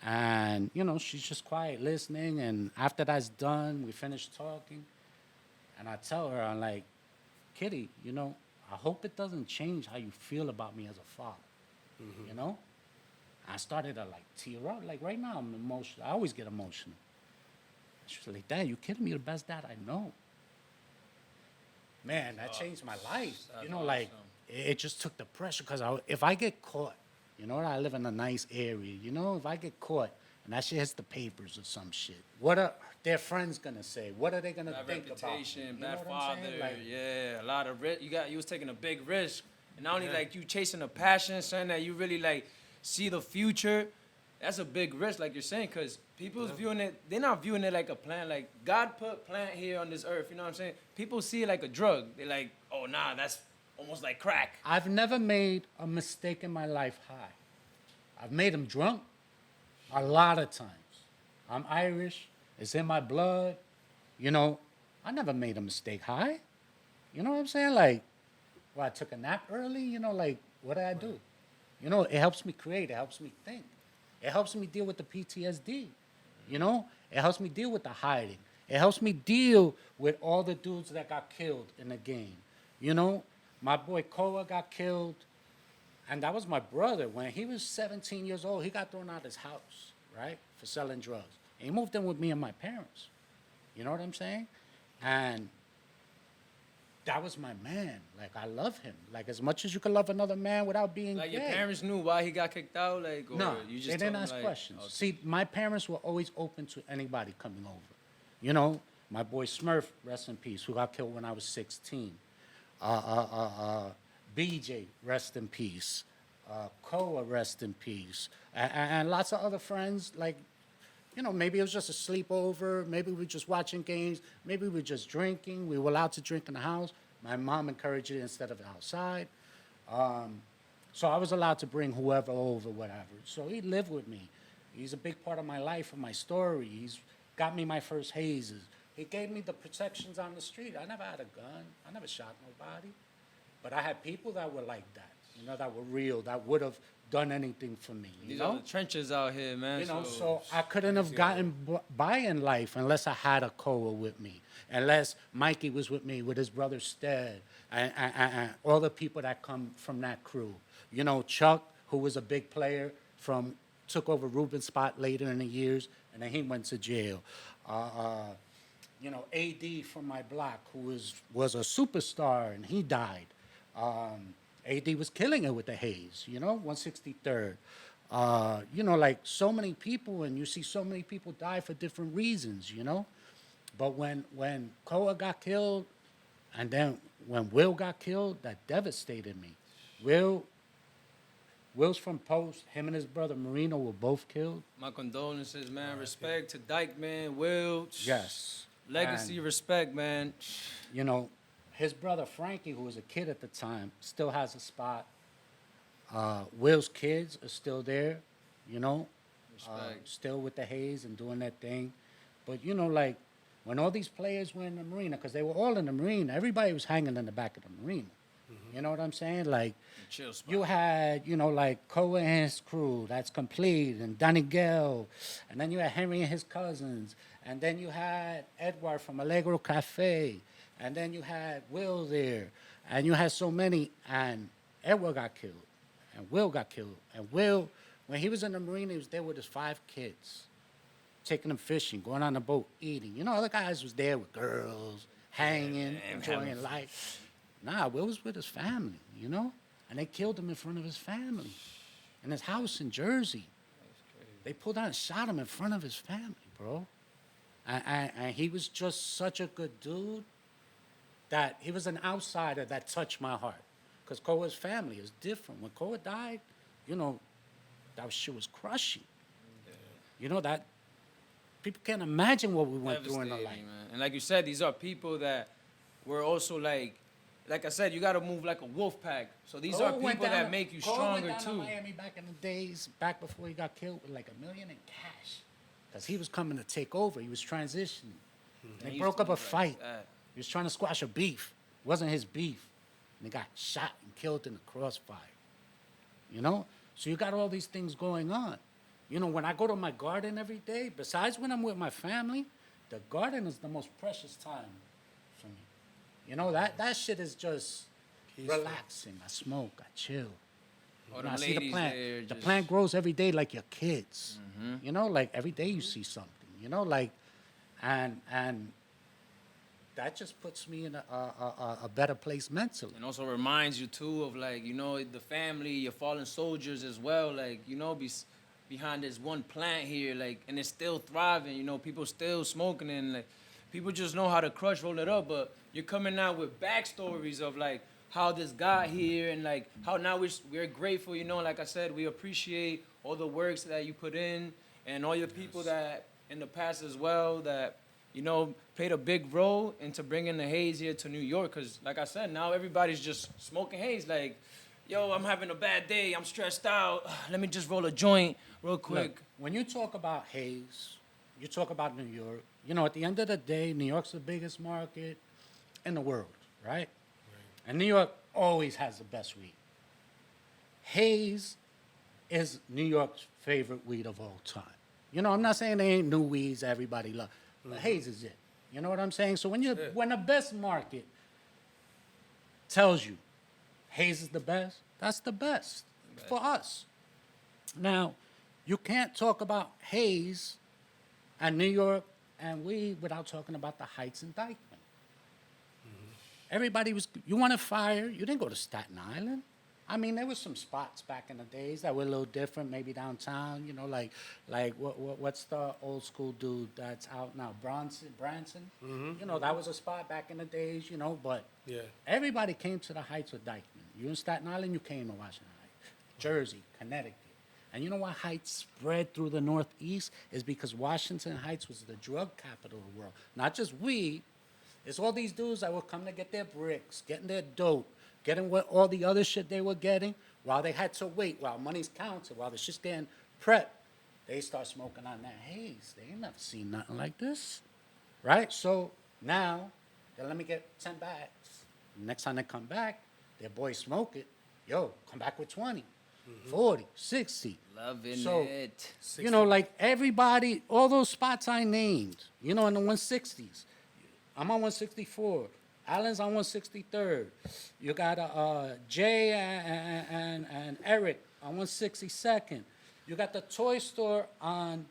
And, she's just quiet, listening, and after that's done, we finish talking, and I tell her, I'm like, Kitty, I hope it doesn't change how you feel about me as a father. I started to tear up. Right now I'm emotional. I always get emotional. She was like, Dad, you kidding me? You're the best dad I know. Man, that changed my life. It just took the pressure, because if I get caught, I live in a nice area, if I get caught and that shit hits the papers or some shit, what are their friends gonna say? What are they gonna Bad think reputation, about me? bad father. Like, Yeah, a lot of risk. You was taking a big risk, and not only you chasing a passion, something that you really see the future. That's a big risk, like you're saying, because people's viewing it. They're not viewing it like a plant. Like God put plant here on this earth. You know what I'm saying? People see it like a drug. They're like, oh nah, that's almost like crack. I've never made a mistake in my life high. I've made them drunk a lot of times. I'm Irish. It's in my blood. You know, I never made a mistake high. You know what I'm saying? Like, well, I took a nap early. You know, like, what did I do? You know, it helps me create. It helps me think. It helps me deal with the PTSD. You know, it helps me deal with the hiding. It helps me deal with all the dudes that got killed in the game. You know, my boy Koa got killed, and that was my brother. When he was 17 years old, he got thrown out of his house, right, for selling drugs. And he moved in with me and my parents. You know what I'm saying? And that was my man. Like, I love him. Like, as much as you can love another man without being Like gay. your parents knew why he got kicked out, like, or No, you just they didn't told ask them, like, questions. okay. See, my parents were always open to anybody coming over. You know, my boy Smurf, rest in peace, who got killed when I was 16. BJ, rest in peace. Koa, rest in peace. And lots of other friends, like, you know, maybe it was just a sleepover. Maybe we were just watching games. Maybe we were just drinking. We were allowed to drink in the house. My mom encouraged it instead of outside. So I was allowed to bring whoever over, whatever. So he lived with me. He's a big part of my life and my story. He's got me my first hazes. He gave me the protections on the street. I never had a gun. I never shot nobody. But I had people that were like that, you know, that were real, that would have done anything for me, you These know? are the trenches out here, man. You know, so I couldn't have gotten by in life unless I had a Koa with me, unless Mikey was with me with his brother Stead, and all the people that come from that crew. You know, Chuck, who was a big player, took over Ruben's spot later in the years, and then he went to jail. You know, AD from my block, who was a superstar, and he died. AD was killing it with the haze, you know, 163rd. You know, like so many people, and you see so many people die for different reasons, you know. But when Koa got killed, and then when Will got killed, that devastated me. Will's from Post. Him and his brother Marino were both killed. My condolences, man. Respect to Dyke, man. Will. Yes. Legacy, And, respect, man. you know, his brother Frankie, who was a kid at the time, still has a spot. Will's kids are still there, you know, still with the haze and doing that thing. But, you know, like, when all these players were in the marina, because they were all in the marina, everybody was hanging in the back of the marina. Mm-hmm. You know what I'm saying? Like, Chill spot. you had, you know, like Koa and his crew, that's complete, and Danny Gale, and then you had Henry and his cousins, and then you had Edward from Allegro Cafe, and then you had Will there, and you had so many, and Edward got killed, and Will got killed, and Will, when he was in the marina, he was there with his 5 kids, taking them fishing, going on the boat, eating. You know, other guys was there with girls, hanging, enjoying life. Nah, Will was with his family, you know? And they killed him in front of his family, in his house in Jersey. They pulled out and shot him in front of his family, bro. And he was just such a good dude that he was an outsider that touched my heart. Because Koa's family is different. When Koa died, you know, that shit was crushing. Yeah. You know, that people can't imagine what we went through in our life. Man. And like you said, these are people that were also like I said, you got to move like a wolf pack. So these are people that make you stronger went down too. To Miami back in the days, back before he got killed, with like $1 million in cash, because he was coming to take over. He was transitioning. And they broke up a fight. He was trying to squash a beef. It wasn't his beef. And he got shot and killed in the crossfire. You know? So you got all these things going on. You know, when I go to my garden every day, besides when I'm with my family, the garden is the most precious time for me. You know, that shit is just relaxing. I smoke, I chill. You know, I see the plant. The plant grows every day like your kids. Mm-hmm. You know, like every day you see something. You know, like, and that just puts me in a better place mentally. And also reminds you too of, like, you know, the family, your fallen soldiers as well. Like, you know, behind this one plant here, like, and it's still thriving. You know, people still smoking, and like people just know how to crush, roll it up. But you're coming out with backstories of like how this got here, and like how now we're grateful. You know, like I said, we appreciate all the works that you put in, and all your people that in the past as well that played a big role into bringing the haze here to New York. Because, like I said, now everybody's just smoking haze. Like, yo, I'm having a bad day. I'm stressed out. Let me just roll a joint real quick. Look, when you talk about haze, you talk about New York. At the end of the day, New York's the biggest market in the world, right? And New York always has the best weed. Haze is New York's favorite weed of all time. I'm not saying there ain't new weeds everybody love, but haze is it. You know what I'm saying? So when the best market tells you haze is the best, that's the best for us. Now, you can't talk about haze and New York and weed without talking about the Heights and Dykeman. Everybody you wanted fire, you didn't go to Staten Island. I mean, there was some spots back in the days that were a little different, maybe downtown, like what's the old school dude that's out now, Branson? That was a spot back in the days, but everybody came to the Heights with Dykeman. You in Staten Island, you came to Washington Heights. Jersey, Connecticut. And you know why Heights spread through the Northeast? Is because Washington Heights was the drug capital of the world. Not just weed. It's all these dudes that would come to get their bricks, getting their dope, getting what all the other shit they were getting, while they had to wait, while money's counted, while the shit's getting prepped, they start smoking on that haze. They ain't never seen nothing like this, right? So now, they let me get 10 bags. Next time they come back, their boys smoke it. Yo, come back with 20, 40, 60. Loving it. 60. Like everybody, all those spots I named, in the 160s. I'm on 164. Alan's on 163rd. You got Jay and Eric on 162nd. You got the toy store on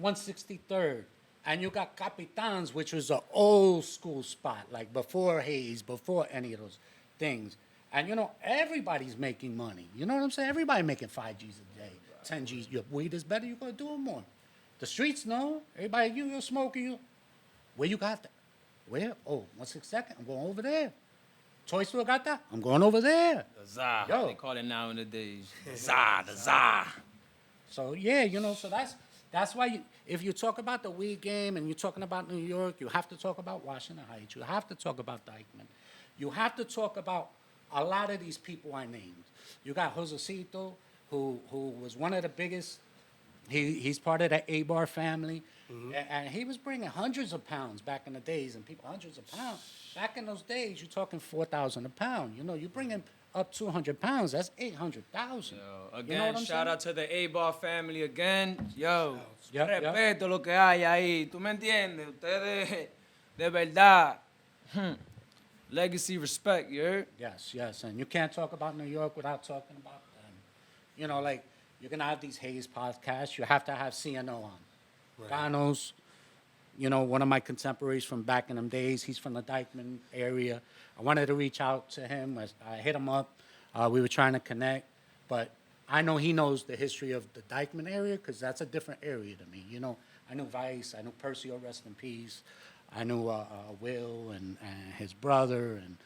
163rd. And you got Capitan's, which was an old school spot, like before Hayes, before any of those things. And, everybody's making money. You know what I'm saying? Everybody making 5 G's a day, 10 G's. Your weed is better, you're going to do it more. The streets know. Everybody, you're smoking, where you got that? Where? Oh, 162nd. I'm going over there. Toy store got that? I'm going over there. The Za. Yo. They call it nowadays. The Za. So, so that's why if you talk about the weed game and you're talking about New York, you have to talk about Washington Heights. You have to talk about Dykeman. You have to talk about a lot of these people I named. You got Josecito, who was one of the biggest. He's part of the A-Bar family. And he was bringing hundreds of pounds back in the days, and people, hundreds of pounds. Back in those days, you're talking 4,000 a pound. You bringing up 200 pounds, that's 800,000. Again, shout out to the A-Bar family again. Yo, Yep. respeto lo que hay ahí. ¿Tú me entiendes? Ustedes, de verdad. Legacy, respect, you heard? Yes, and you can't talk about New York without talking about them. Like, you're going to have these Hayes podcasts. You have to have CNO on. Right. Ganos, one of my contemporaries from back in them days. He's from the Dykeman area. I wanted to reach out to him. I hit him up. We were trying to connect. But I know he knows the history of the Dykeman area because that's a different area to me. I knew Vice. I knew Percio, rest in peace. I knew Will and his brother and,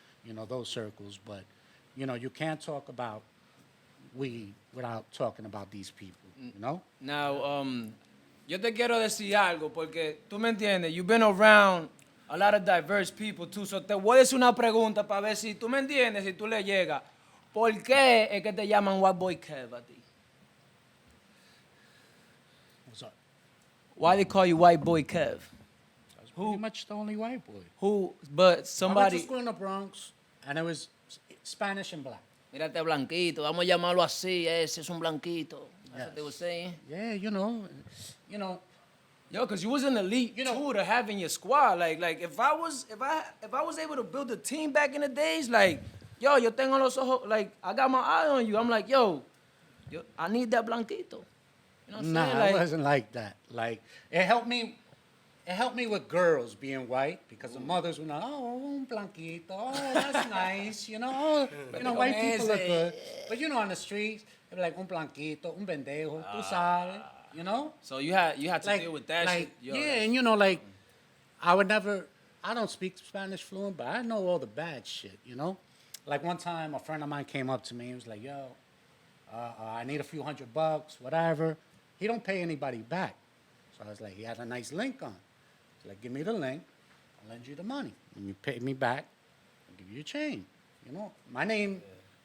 those circles. But, you can't talk about weed without talking about these people, Now, yo te quiero decir algo porque tú me entiendes. You've been around a lot of diverse people too. So te voy a decir una pregunta para ver si tú me entiendes, si tú le llegas. ¿Por qué es que te llaman White Boy Kev a ti? What's up? Why they call you White Boy Kev? That's pretty much the only white boy. But I went somebody... to school in the Bronx, and it was Spanish and black. Mírate blanquito, vamos a llamarlo así, ese es un blanquito. That's what they were saying. Yeah, Yo, cause you was an elite too to have in your squad. Like if I was able to build a team back in the days, like, yo tengo los ojos, like I got my eye on you. I'm like, yo I need that blanquito. You know what I'm saying? Nah, it wasn't like that. Like it helped me with girls being white because the mothers were like, oh, un blanquito, oh, that's nice, white people look good. But on the streets, they were like, un blanquito, un pendejo, tú sabes, So you had to deal with that shit. Yo, and I don't speak Spanish fluent, but I know all the bad shit, Like one time, a friend of mine came up to me and was like, yo, I need a few $100, whatever. He don't pay anybody back. So I was like, he had a nice link on. He's like, give me the link. I'll lend you the money. When you pay me back, I'll give you your chain. You know, my name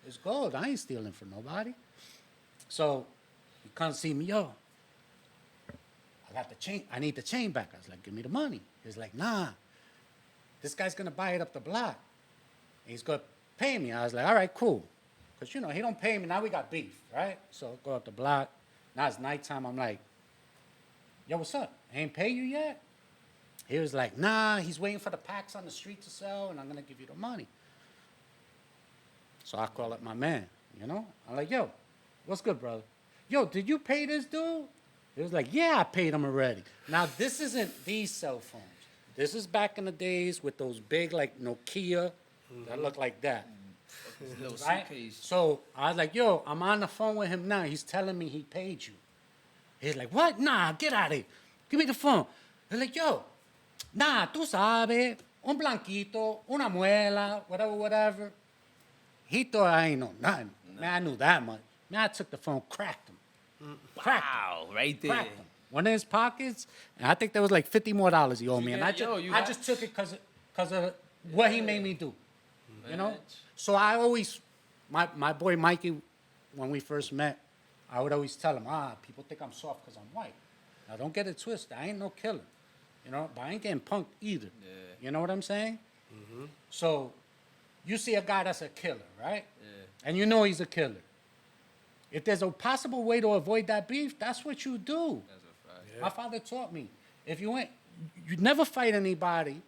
is gold. I ain't stealing from nobody. So he comes see me, yo, I got the chain. I need the chain back. I was like, give me the money. He's like, nah, this guy's going to buy it up the block. And he's going to pay me. I was like, all right, cool. Because, you know, he don't pay me. Now we got beef, right? So go up the block. Now it's nighttime. I'm like, yo, what's up? I ain't pay you yet? He was like, nah, he's waiting for the packs on the street to sell, and I'm going to give you the money. So I call up my man, you know? I'm like, yo, what's good, brother? Yo, did you pay this dude? He was like, yeah, I paid him already. Now, this isn't these cell phones. This is back in the days with those big, like, Nokia that look like that. Little Right? suitcase. So I was like, yo, I'm on the phone with him now. He's telling me he paid you. He's like, what? Nah, get out of here. Give me the phone. He's like, yo, nah, tú sabes, un blanquito, una muela, whatever. He thought I ain't know nothing. Man, I knew that much. Man, I took the phone, cracked him. Wow, right there. Cracked him. Went in his pockets, and I think there was like $50 more he owed me. And I yo, just took it because of what he made me do. You know? Man. So I always, my boy Mikey, when we first met, I would always tell him, people think I'm soft because I'm white. Now, don't get it twisted. I ain't no killer. You know? But I ain't getting punked either. Yeah. You know what I'm saying? Mm-hmm. So you see a guy that's a killer, right? Yeah. And you know he's a killer. If there's a possible way to avoid that beef, that's what you do. That's a fact. My father taught me, if you never fight anybody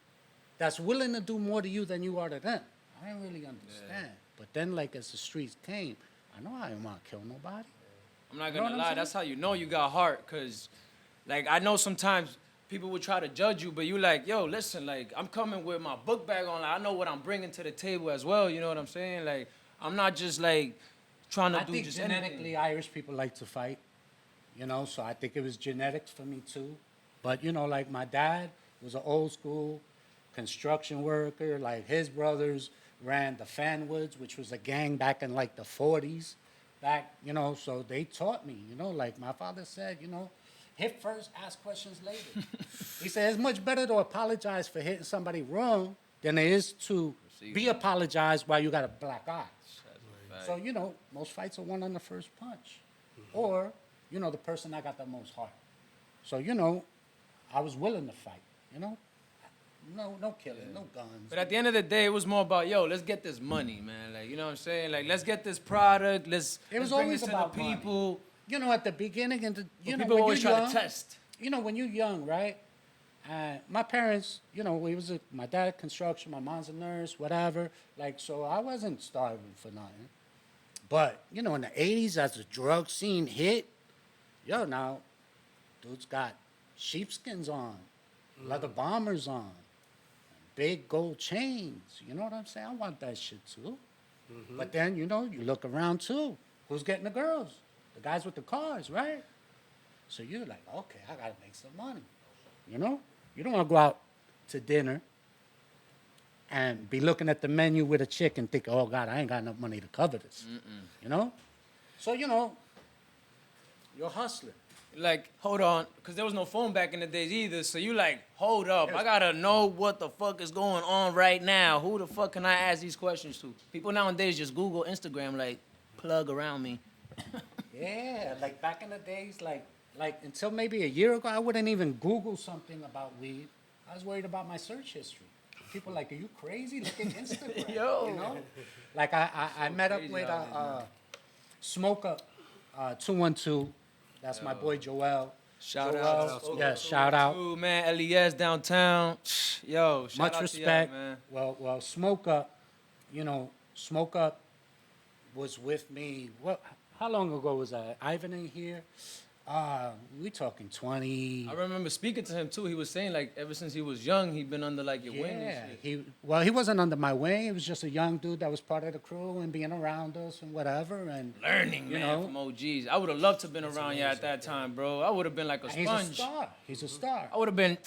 that's willing to do more to you than you are to them. I didn't really understand. But then, like, as the streets came, I know I didn't want to kill nobody. I'm not You know gonna what I'm lie, saying? that's how you know you got heart, cause, like, I know sometimes people will try to judge you, but you like, yo, listen, like, I'm coming with my book bag on, like, I know what I'm bringing to the table as well, you know what I'm saying? Like, I'm not just, like, trying to I do think just genetically anything. Irish people like to fight, you know, so I think it was genetics for me too. But, you know, like my dad was an old school construction worker, like his brothers ran the Fanwoods, which was a gang back in like the 40s. Back, you know, so they taught me, you know, like my father said, you know, hit first, ask questions later. He said it's much better to apologize for hitting somebody wrong than it is to be apologized while you got a black eye. So, you know, most fights are won on the first punch. Or, you know, the person that got the most heart. So, you know, I was willing to fight, you know? No killing, no guns. But at the end of the day, it was more about, yo, let's get this money, man. Like, you know what I'm saying? Like, let's get this product. It let's was bring always this about to the people. money. You know, at the beginning, and you know, People when always you're try young, to test. you know, when you're young, right? My parents, you know, my dad construction, my mom's a nurse, whatever. Like, so I wasn't starving for nothing. But, you know, in the 80s, as the drug scene hit, yo, now, dudes got sheepskins on, leather bombers on, big gold chains. You know what I'm saying? I want that shit too. But then, you know, you look around too. Who's getting the girls? The guys with the cars, right? So you're like, okay, I gotta make some money. You know? You don't want to go out to dinner and be looking at the menu with a chick and think, oh, God, I ain't got enough money to cover this. You know? So, you know, you're a hustler. Like, hold on, because there was no phone back in the days either. So you like, hold up, I gotta know what the fuck is going on right now. Who the fuck can I ask these questions to? People nowadays just Google, Instagram, like, plug around me. Yeah, like back in the days, like until maybe a year ago, I wouldn't even Google something about weed. I was worried about my search history. People like, are you crazy? Look at Instagram. Yo. You know? Like I met up crazy with out Smoke Up 212. That's my boy Joel. Shout Joel, out. yeah, shout out. Ooh, man, LES downtown. Yo, shout Much out respect. to y'all, man. Well, Smoke Up, you know, Smoke Up was with me. How long ago was that? Ivan in here? We talking 20. I remember speaking to him too. He was saying like ever since he was young, he'd been under like your wing and Yeah, shit. he wasn't under my wing. He was just a young dude that was part of the crew and being around us and whatever. And Learning, you man, know, from OGs. I would have loved to have been around you at that time, bro. I would have been like a and he's sponge. a star. He's a star. I would have been,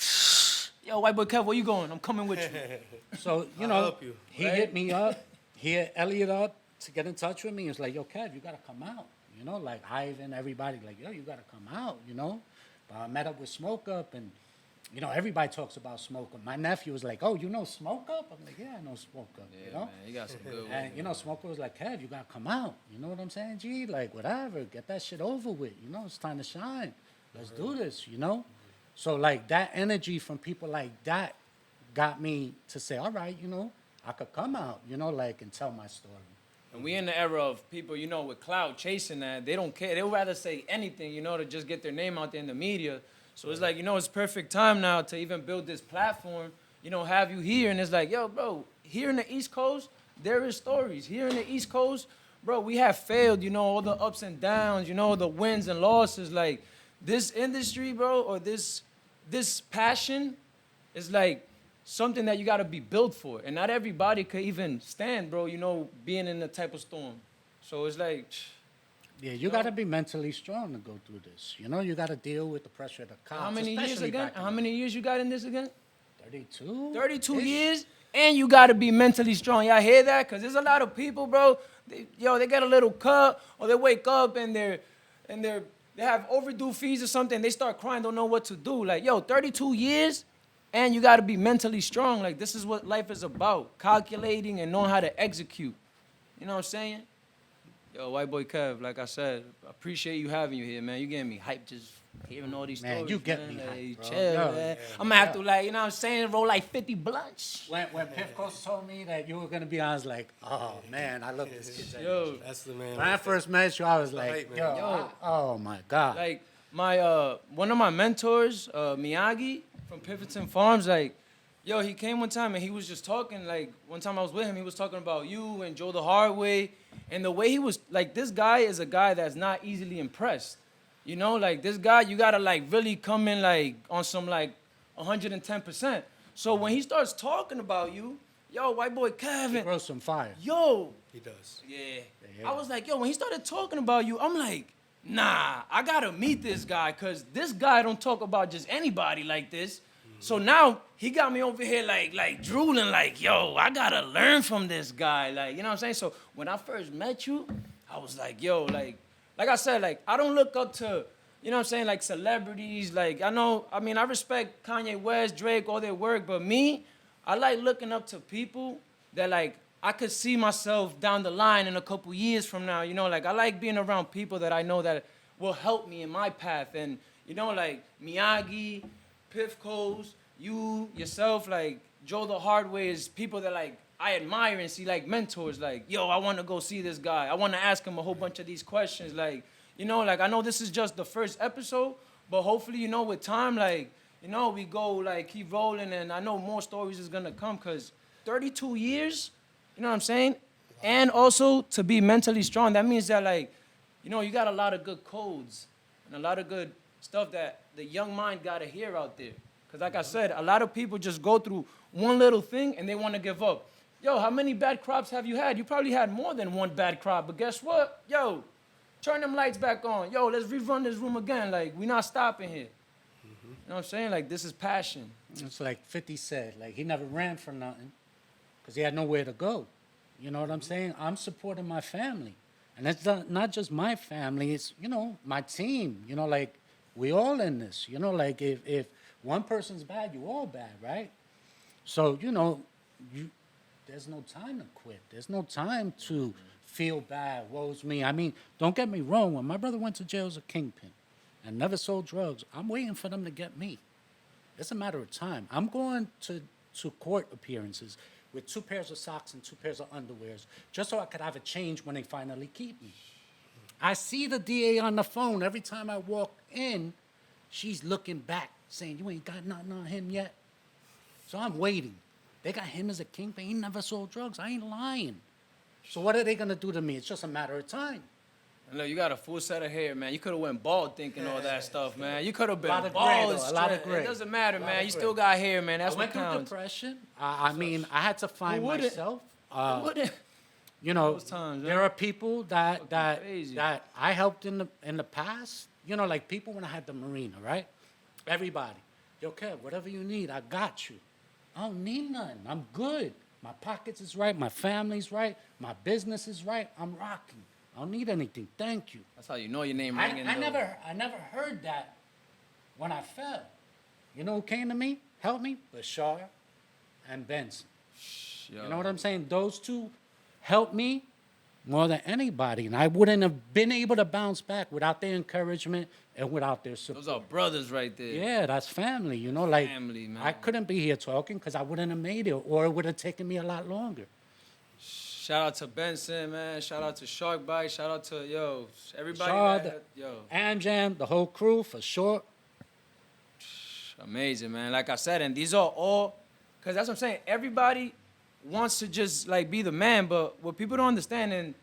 yo, White Boy Kev, where you going? I'm coming with you. So you I'll know, help you, he right? hit me up. He hit Elliot up to get in touch with me. He was like, "Yo, Kev, you gotta come out." You know, like Ivan, everybody, like, "Yo, you gotta come out." You know, but I met up with Smoke Up, and everybody talks about Smoke Up. My nephew was like, "Oh, you know Smoke Up?" I'm like, "Yeah, I know Smoke Up." Yeah, man, you got some good ones. And Smoke Up was like, "Kev, you gotta come out." You know what I'm saying, G? Like, whatever, get that shit over with. It's time to shine. Let's do this. So like that energy from people like that got me to say, all right, I could come out, and tell my story. And we in the era of people, with clout chasing that. They don't care. They'll rather say anything, to just get their name out there in the media. So it's like, it's perfect time now to even build this platform, have you here. And it's like, yo, bro, here in the East Coast, there is stories. Here in the East Coast, bro, we have failed, all the ups and downs, the wins and losses. Like, this industry, bro, or this passion is like something that you got to be built for. And not everybody could even stand, bro, being in the type of storm. So it's like... Yeah, you got to be mentally strong to go through this. You got to deal with the pressure of the cops. How many years again? How many years you got in this again? 32. 32 years, and you got to be mentally strong. Y'all hear that? Because there's a lot of people, bro, they get a little cut, or they wake up and they have overdue fees or something, they start crying, don't know what to do. Like, 32 years, and you got to be mentally strong. Like, this is what life is about, calculating and knowing how to execute. You know what I'm saying? Yo, White Boy Kev, like I said, I appreciate you having you here, man. You getting me hyped just hearing all these stories. Man, you get me Like, hyped, bro. chill, man. Yeah. I'm going to have to, like, you know what I'm saying, roll like 50 blunts. When PiffCast told me that you were going to be on, I was like, oh, man, I love this kid's energy. Yo, That's the man. When I first met you, I was like, hype, man. yo, oh, my God. like, my, one of my mentors, Miyagi from Pifferton Farms, like, he came one time and he was just talking, like, one time I was with him, he was talking about you and Joe the Hard Way. And the way he was, like, this guy is a guy that's not easily impressed. Like, this guy, you got to, like, really come in, like, on some, like, 110%. So when he starts talking about you, White Boy Kevin. He grows some fire. Yo. He does. Yeah. I was like, when he started talking about you, I'm like, nah, I got to meet this guy because this guy don't talk about just anybody like this. So now he got me over here like drooling, like, I gotta learn from this guy. Like, you know what I'm saying? So when I first met you, I was like, like I said, like, I don't look up to, you know what I'm saying, like celebrities. Like, I respect Kanye West, Drake, all their work, but me, I like looking up to people that, like, I could see myself down the line in a couple years from now. Like, I like being around people that I know that will help me in my path. And, like Miyagi, PiffCast, you, yourself, like Joe the Hard Way is people that, like, I admire and see, like, mentors. Like, I want to go see this guy. I want to ask him a whole bunch of these questions. Like, like, I know this is just the first episode, but hopefully, with time, like, we go, like, keep rolling, and I know more stories is going to come because 32 years, you know what I'm saying? And also to be mentally strong, that means that, like, you got a lot of good codes and a lot of good stuff that the young mind got to hear out there. Because like I said, a lot of people just go through one little thing and they want to give up. How many bad crops have you had? You probably had more than one bad crop, but guess what? Turn them lights back on. Let's rerun this room again. Like, we're not stopping here. You know what I'm saying? Like, this is passion. It's like 50 said, like, he never ran from nothing because he had nowhere to go. You know what I'm saying? I'm supporting my family. And it's not just my family, it's, my team. Like, we all in this. Like, if one person's bad, you all bad, right? So, there's no time to quit. There's no time to feel bad, woe's me. I mean, don't get me wrong. When my brother went to jail as a kingpin and never sold drugs, I'm waiting for them to get me. It's a matter of time. I'm going to court appearances with 2 pairs of socks and 2 pairs of underwears just so I could have a change when they finally keep me. I see the DA on the phone every time I walk in. She's looking back, saying, you ain't got nothing on him yet. So I'm waiting. They got him as a kingpin. He never sold drugs. I ain't lying. So what are they going to do to me? It's just a matter of time. And look, you got a full set of hair, man. You could have went bald thinking all that stuff, man. You could have been A lot of bald. gray, though. A lot of gray. It doesn't matter, man. You gray. still got hair, man. That's I what went through counts. depression. I mean, I had to find wouldn't? myself. Wouldn't? Those times, there are people that crazy. that I helped in the past. Like people when I had the marina, right? Everybody, Kev, whatever you need, I got you. I don't need nothing. I'm good. My pockets is right. My family's right. My business is right. I'm rocking. I don't need anything. Thank you. That's how you know your name I ringing. never heard that when I fell. You know who came to me, helped me? Bashar and Benson. Yo. You know what I'm saying? Those two helped me more than anybody. And I wouldn't have been able to bounce back without their encouragement and without their support. Those are brothers right there. Yeah, that's family. You know, like Family, man. I couldn't be here talking because I wouldn't have made it, or it would have taken me a lot longer. Shout out to Benson, man. Shout out to Shark Bite. Shout out to, everybody. Bashar, Man. Yo, Amjam, the whole crew for sure. amazing, man. Like I said, and these are all, because that's what I'm saying. Everybody wants to just, like, be the man, but what people don't understand in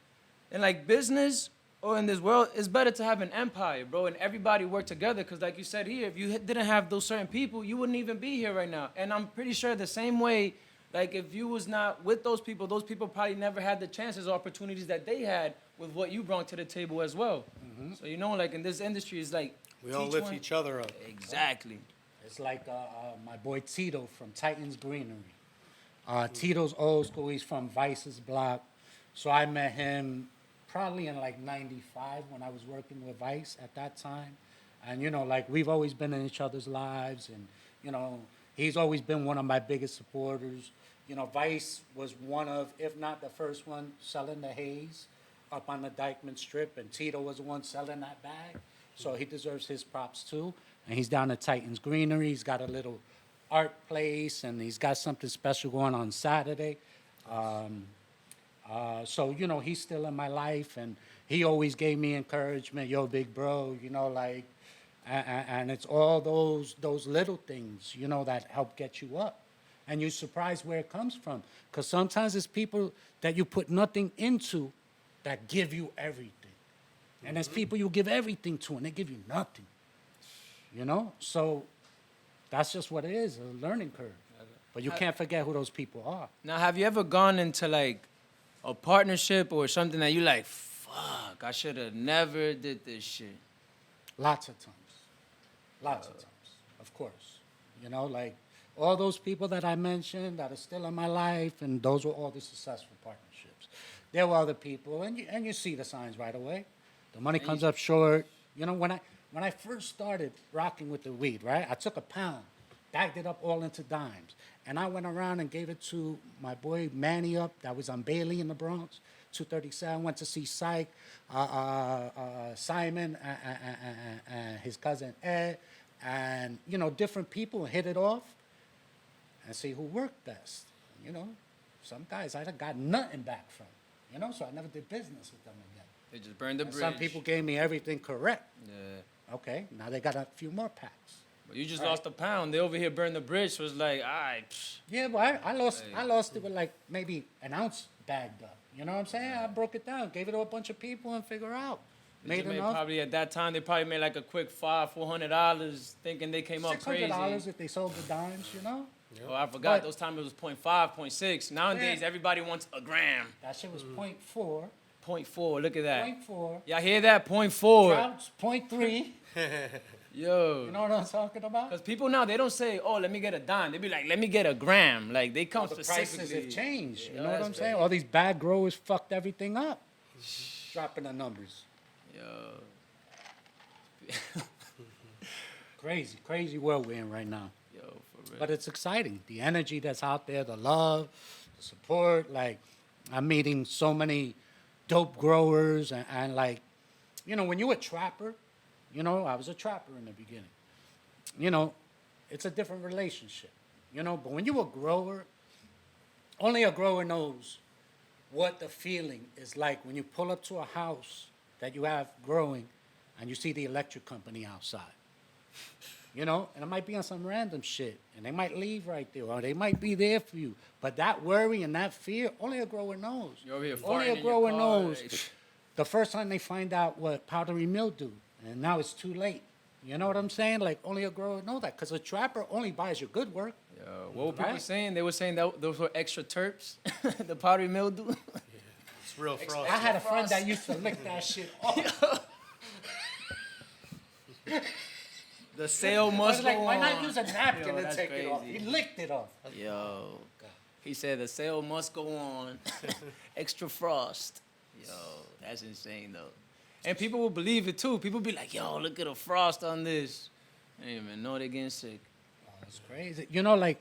like, business or in this world, it's better to have an empire, bro, and everybody work together, because like you said here, if you didn't have those certain people, you wouldn't even be here right now. And I'm pretty sure the same way, like, if you was not with those people probably never had the chances or opportunities that they had with what you brought to the table as well. Mm-hmm. So, you know, like, in this industry, it's like... We all teach lift one- each other up. Exactly. It's like my boy Tito from Titans Greenery. Tito's old school. He's from Vice's block. So I met him probably in like 95 when I was working with Vice at that time. And, you know, like, we've always been in each other's lives. And, you know, he's always been one of my biggest supporters. You know, Vice was one of, if not the first one, selling the haze up on the Dykeman Strip. And Tito was the one selling that bag. So he deserves his props, too. And he's down at Titans Greenery. He's got a little art place, and he's got something special going on Saturday. So, you know, he's still in my life, and he always gave me encouragement. Yo, big bro, you know, like, and it's all those little things, you know, that help get you up. And you're surprised where it comes from. Because sometimes it's people that you put nothing into that give you everything. And there's people you give everything to, and they give you nothing. You know? So that's just what it is, a learning curve. But you can't forget who those people are. Now, have you ever gone into, like, a partnership or something that you like, fuck, I should have never did this shit? Lots of times. Lots of times, of course. You know, like, all those people that I mentioned that are still in my life, and those were all the successful partnerships. There were other people, and you see the signs right away. The money comes up short. You know, when I first started rocking with the weed, right, I took a pound, bagged it up all into dimes, and I went around and gave it to my boy Manny up, that was on Bailey in the Bronx, 237, went to see Syke, Simon, and his cousin Ed, and, you know, different people, hit it off and see who worked best. You know, some guys I got nothing back from, you know, so I never did business with them again. They just burned the And bridge. some people gave me everything correct. Yeah. Okay, now they got a few more packs. But you just lost a pound. They over here burned the bridge, so it's like, all right. Yeah, but I lost it with like maybe an ounce bagged up. You know what I'm saying? I broke it down, gave it to a bunch of people, and figure out. They Made enough. probably at that time, they probably made like a quick $400 thinking they came up crazy. $600 if they sold the dimes, you know? Oh, I forgot. But- Those times it was 0.5, 0.6. Nowadays, Yeah. everybody wants a gram. That shit was 0.4, 0.4, look at that. 0.4. Y'all hear that? 0.4. Droughts, 0.3. Yo. You know what I'm talking about? Because people now, they don't say, oh, let me get a dime. They be like, let me get a gram. Like, they come The specifically. prices have changed. You Yeah, know what that's I'm saying? crazy. All these bad growers fucked everything up. Dropping the numbers. Yo. Crazy world we're in right now. Yo, for real. But it's exciting. The energy that's out there, the love, the support. Like, I'm meeting so many dope growers and like, you know, when you're a trapper, you know, I was a trapper in the beginning. You know, it's a different relationship, you know, but when you're a grower, only a grower knows what the feeling is like when you pull up to a house that you have growing and you see the electric company outside. You know, and it might be on some random shit, and they might leave right there, or they might be there for you. But that worry and that fear, only a grower knows. You're over here Only farting a in grower your car, knows. like- The first time they find out what powdery mildew, and now it's too late. You know what I'm saying? Like, only a grower knows that, because a trapper only buys your good work. Yo, what were people Right. saying? They were saying that those were extra terps, the powdery mildew. It's real frost. I had a friend that used to lick that shit off. The sale I must was like, go why not on. use a napkin Yo, and that's take it off? He crazy. licked it off. Yo, he said the sale must go on. Extra frost. Yo, that's insane though. And people will believe it too. People be like, yo, look at the frost on this. I didn't even know they're getting sick. That's crazy. You know, like,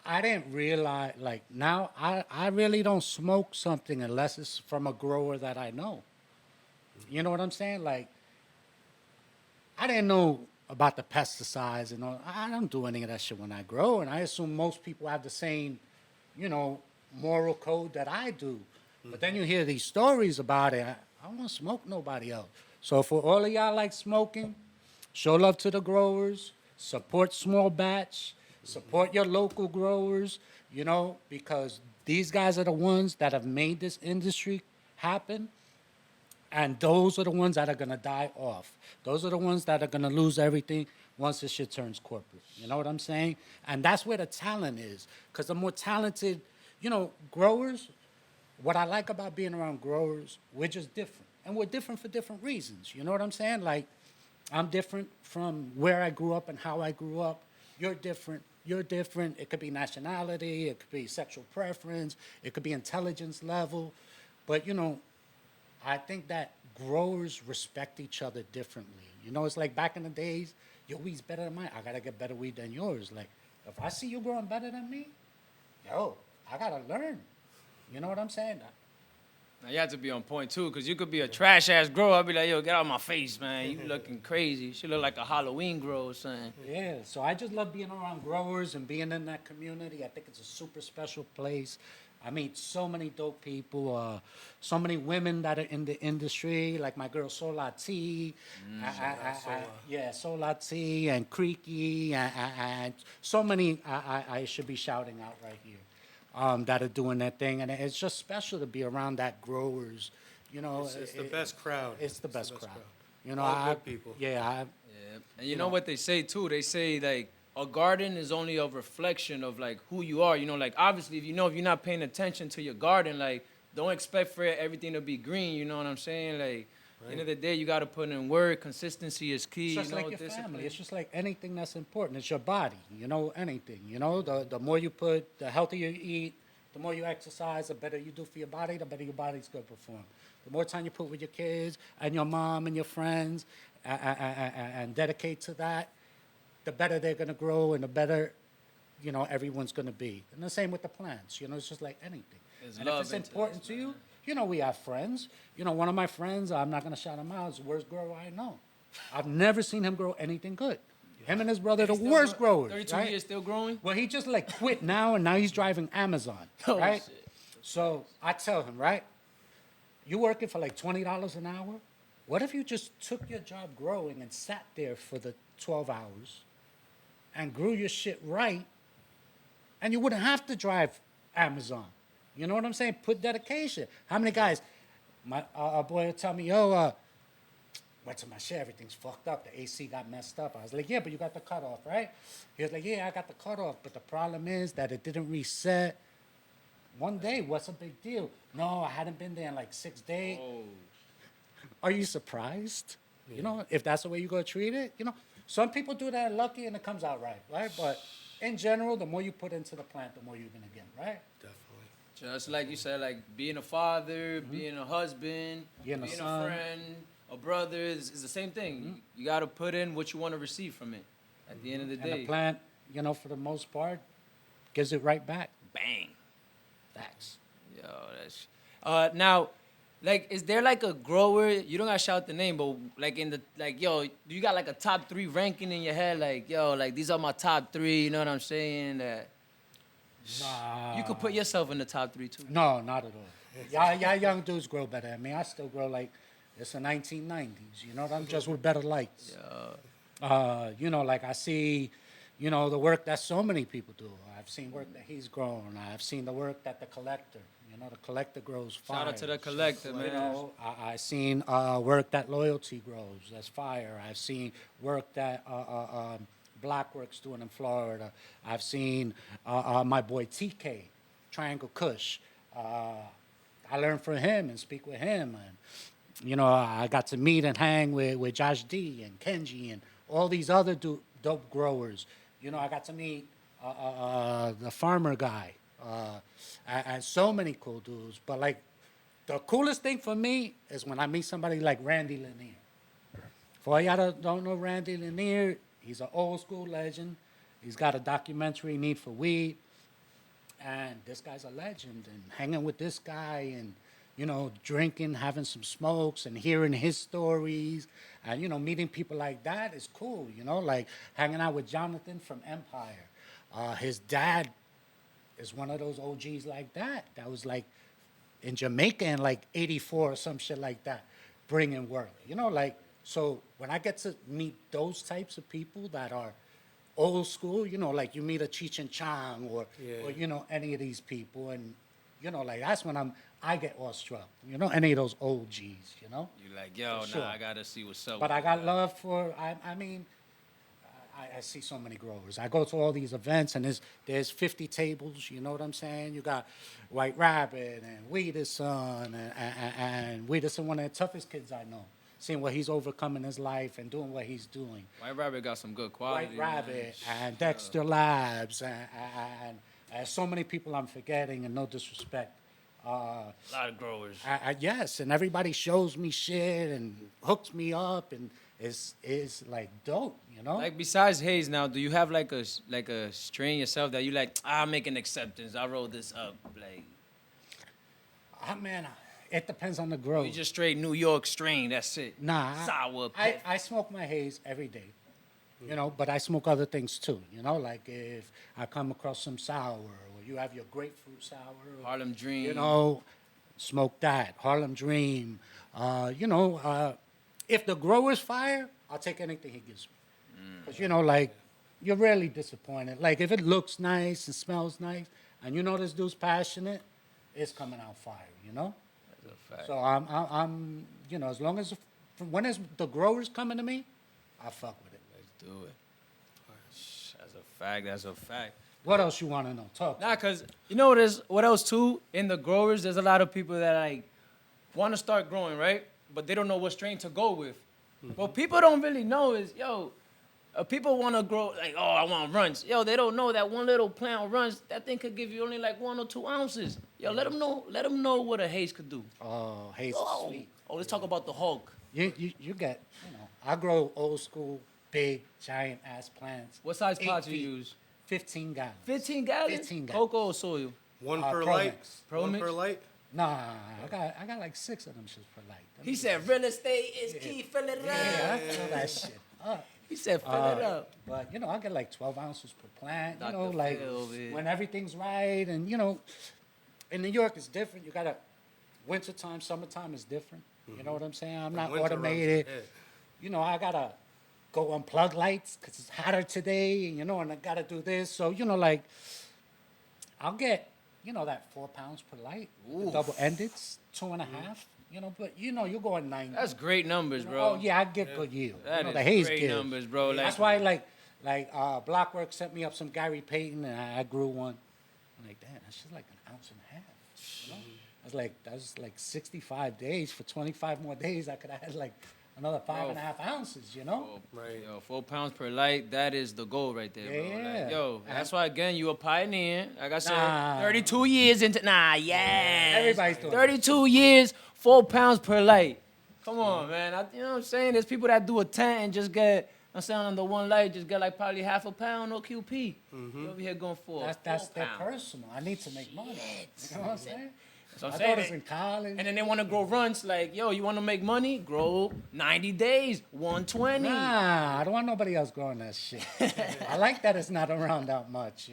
I didn't realize, like, now I really don't smoke something unless it's from a grower that I know. You know what I'm saying? Like, I didn't know about the pesticides and all. I don't do any of that shit when I grow, and I assume most people have the same, you know, moral code that I do. But then you hear these stories about it. I don't want to smoke nobody else. So for all of y'all like smoking, show love to the growers, support small batch, support your local growers, you know, because these guys are the ones that have made this industry happen. And those are the ones that are gonna die off. Those are the ones that are gonna lose everything once this shit turns corporate. You know what I'm saying? And that's where the talent is. Because the more talented, you know, growers, what I like about being around growers, we're just different. And we're different for different reasons. You know what I'm saying? Like, I'm different from where I grew up and how I grew up. You're different. You're different. It could be nationality, it could be sexual preference, it could be intelligence level. But, you know, I think that growers respect each other differently. You know, it's like back in the days, your weed's better than mine. I gotta get better weed than yours. Like, if I see you growing better than me, yo, I gotta learn. You know what I'm saying? Now you have to be on point too, because you could be a trash ass grower. I'll be like, yo, get out of my face, man. You looking crazy. You should look like a Halloween grower or something. Yeah, so I just love being around growers and being in that community. I think it's a super special place. I meet so many dope people, so many women that are in the industry, like my girl Sola T, yeah, Sola T and Creaky, and so many I should be shouting out right here that are doing that thing. And it's just special to be around that growers. You know, It's the best crowd. It's the best crowd. You know, All good people. Yeah, Yeah. And you know what they say too? They say like a garden is only a reflection of like who you are. You know, like obviously if you're not paying attention to your garden, like don't expect for everything to be green. You know what I'm saying? Like at the end of the day, you got to put in work. Consistency is key. It's just you know, like your discipline. family. It's just like anything that's important. It's your body. You know, anything. You know, the more you put, the healthier you eat, the more you exercise, the better you do for your body, the better your body's going to perform. The more time you put with your kids and your mom and your friends and dedicate to that, the better they're going to grow and the better, you know, everyone's going to be. And the same with the plants. You know, it's just like anything. There's And if love it's into important this, to you, man. you know, we have friends. You know, one of my friends, I'm not going to shout him out, is the worst grower I know. I've never seen him grow anything good. Him and his brother, the Still worst grow- growers. 32 right? years still growing? Well, he just like quit now, and now he's driving Amazon, Oh, right? shit. So I tell him, right? You working for like $20 an hour? What if you just took your job growing and sat there for the 12 hours and grew your shit right, and you wouldn't have to drive Amazon? You know what I'm saying? Put dedication. How many guys? My boy would tell me, yo, went to my shit, everything's fucked up. The AC got messed up. I was like, yeah, but you got the cutoff, right? He was like, yeah, I got the cutoff, but the problem is that it didn't reset. One day, what's a big deal? No, I hadn't been there in like 6 days. Oh. Are you surprised? You know, if that's the way you go treat it, you know, some people do that lucky and it comes out right? But in general, the more you put into the plant, the more you're gonna get, right? Definitely. Just like you said, like being a father, being a husband, Being a being a son. friend, a brother is the same thing. You got to put in what you want to receive from it. At the end of the And day, the plant, you know, for the most part, gives it right back. bang. Facts. Yo, that's now, like, is there like a grower? You don't gotta shout the name, but like yo, you got like a top 3 ranking in your head? Like, yo, like these are my top 3. You know what I'm saying? That Nah. you could put yourself in the top 3 too. No, not at all. Y'all young dudes grow better than me. I still grow like it's the 1990s. You know what I'm just with better lights. You know, like I see, you know, the work that so many people do. I've seen work that he's grown. I've seen the work that the collector, you know, the collector grows fire. Shout out to the collector, man. You know, I've seen work that Loyalty grows. That's fire. I've seen work that Blackwork's doing in Florida. I've seen my boy TK, Triangle Kush. I learned from him and speak with him. And, you know, I got to meet and hang with Josh D and Kenji and all these other dope growers. You know, I got to meet the farmer guy and so many cool dudes. But, like, the coolest thing for me is when I meet somebody like Randy Lanier. For all y'all that don't know Randy Lanier, he's an old school legend. He's got a documentary, Need for Weed. And this guy's a legend. And hanging with this guy and, drinking, having some smokes and hearing his stories. And, meeting people like that is cool, like hanging out with Jonathan from Empire. His dad is one of those OGs like that. That was like in Jamaica in like 84 or some shit like that, bringing work. So when I get to meet those types of people that are old school, like you meet a Cheech and Chong or any of these people, and that's when I get awestruck. Any of those OGs. You're like, yo, Sure. I gotta see what's up. But with I got that. love for. I see so many growers. I go to all these events, and there's 50 tables. You know what I'm saying? You got White Rabbit and Weederson, and Weederson, one of the toughest kids I know. Seeing what he's overcome in his life and doing what he's doing. White Rabbit got some good quality. White Rabbit and Dexter Labs and so many people I'm forgetting, and no disrespect. A lot of growers. Yes, and everybody shows me shit and hooks me up, and it's like dope, Like besides Hayes, now do you have like a strain yourself that you like? I'll make an acceptance. I roll this up, like. Man, it depends on the grow. You just straight New York strain. That's it. Nah, Sour. I smoke my haze every day, but I smoke other things too, like if I come across some sour, or you have your grapefruit sour, Harlem Dream. smoke that. Harlem Dream, if the grower's fire, I'll take anything he gives me. Because, you're rarely disappointed. Like, if it looks nice and smells nice, and this dude's passionate, it's coming out fire, That's a fact. So I'm as long as, when is the growers coming to me, I fuck with it. Let's do it. That's a fact. What else you want to know? Talk. Nah, cause what else too? In the growers, there's a lot of people that like want to start growing, right? But they don't know what strain to go with. What people don't really know is, people want to grow like, oh, I want runts. They don't know that one little plant of runts, that thing could give you only like 1 or 2 ounces. Let them know what a haze could do. Oh, haze is sweet. Oh, let's talk about the Hulk. You get, I grow old school, big, giant ass plants. What size 8 pots you feet, use? 15 gallons. 15 gallons? 15 gallons. Cocoa or soil? One Uh, per Pro light. Mix. One Mix? per light. Nah, I got like 6 of them shits per light. He said real estate is key, fill it up. Yeah, I fill that shit up. He said fill it up. But, I get like 12 ounces per plant, Dr. like Phil, man. when everything's right. And, in New York, it's different. You got to, wintertime, summertime is different. You know what I'm saying? I'm not Winter runs automated. ahead. I got to go unplug lights because it's hotter today, and I got to do this. So, I'll get, that 4 pounds per light, the double-ended, 2.5, but, you're going 90. That's great numbers, bro. Oh, yeah, I get good yield. That is the haze great gives. numbers, bro. Like, That's why, Blockwork sent me up some Gary Payton, and I grew one. I'm like, damn, that's just like an ounce and a half. That's like 65 days. For 25 more days, I could have had like another 5.5 ounces, Right. 4 pounds per light, that is the goal right there, bro. Yeah. Like, that's why, again, you a pioneer. Like I said, Nah. 32 years into, yes. Everybody's doing it. 32 years, 4 pounds per light. Come on, man. You know what I'm saying? There's people that do a tent and just get, I'm saying under one light, just get like probably half a pound or QP. You over here going for That's 4 their pounds. personal. I need to make money. You know what I'm saying? That's what My I'm saying. daughter's in college. And then they want to grow runts like, yo, you want to make money? Grow 90 days, 120. Nah, I don't want nobody else growing that shit. I like that it's not around that much,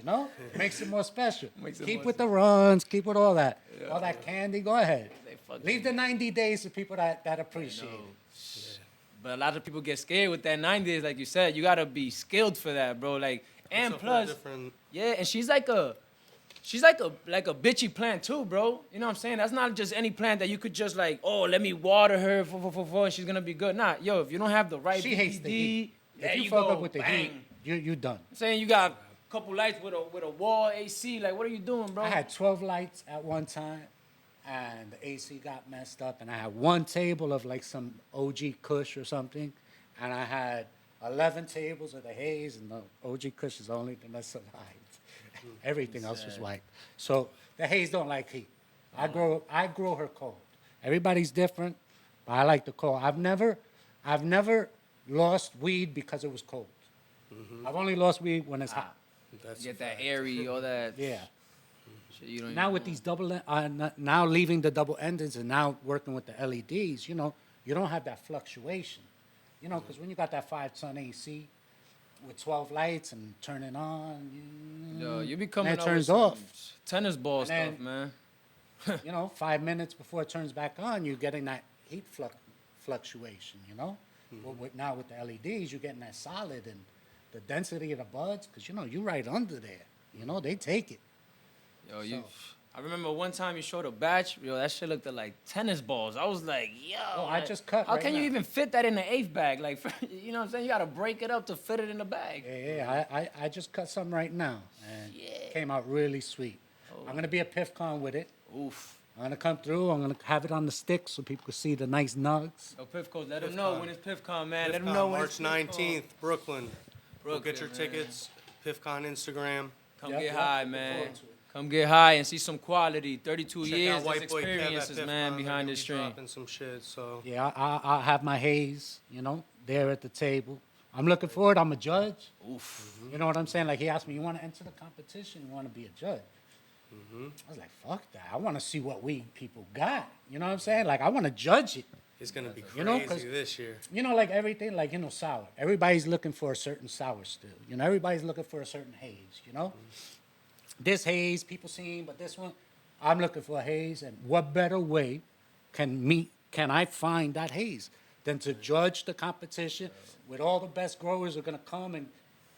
Makes it more special. Makes it Keep more with the runs, keep with all that. All that candy, go ahead. They fucking- Leave the 90 days to people that appreciate it. But a lot of people get scared with that 90 days, like you said. You gotta be skilled for that, bro. Like, and So for plus, different- yeah, and she's like a bitchy plant too, bro. You know what I'm saying? That's not just any plant that you could just like, oh, let me water her, and she's gonna be good. Nah, yo, if you don't have the right She hates the heat. there If you you fuck go, up with the bang. heat, you done. I'm saying you got a couple lights with a wall AC. Like, what are you doing, bro? I had 12 lights at one time, and the AC got messed up, and I had one table of like some OG Kush or something, and I had 11 tables of the haze, and the OG Kush is the only thing that survived. Everything else was white. So the haze don't like heat. I grow her cold. Everybody's different, but I like the cold. I've never lost weed because it was cold. I've only lost weed when it's hot. That's Get a that fact. airy, all that. Yeah. Shit you don't Now even with know. these now leaving the double endings and now working with the LEDs, you don't have that fluctuation. Because when you got that 5-ton AC with 12 lights and turn it on, Yo, you be and coming it up turns with some off. tennis ball And stuff, then- man. 5 minutes before it turns back on, you're getting that heat fluctuation, now with the LEDs, you're getting that solid and the density of the buds, because, you're right under there. They take it. Yo, I remember one time you showed a batch. Yo, that shit looked like tennis balls. I was like, yo. Oh, I just cut How right can you now. even fit that in the eighth bag? Like, you know what I'm saying? You gotta break it up to fit it in the bag. Yeah, I just cut some right now, and it came out really sweet. I'm going to be at PiffCon with it. Oof. I'm going to come through. I'm going to have it on the stick so people can see the nice nugs. Yo, PiffCon, let them know PiffCon. when it's PiffCon, man. Let them PiffCon, know when March it's PiffCon. 19th, Brooklyn. Go get your man. tickets. PiffCon Instagram. Come Yep, get yep, high, looking man. forward to it. Come get high and see some quality. 32 Check years, out there's White Boy Kev at experiences, PiffCon. man, They're behind gonna this be stream. dropping some shit, so. Yeah, I'll have my haze, there at the table. I'm looking forward. I'm a judge. Oof. You know what I'm saying? Like, he asked me, you want to enter the competition? You want to be a judge? I was like, fuck that. I want to see what we people got. You know what I'm saying? Like, I want to judge it. It's gonna be crazy You know, 'cause- this year. Like everything, like, sour. Everybody's looking for a certain sour still. Everybody's looking for a certain haze, This haze, people seeing, but this one, I'm looking for a haze. And what better way can I find that haze than to judge the competition with all the best growers are going to come and,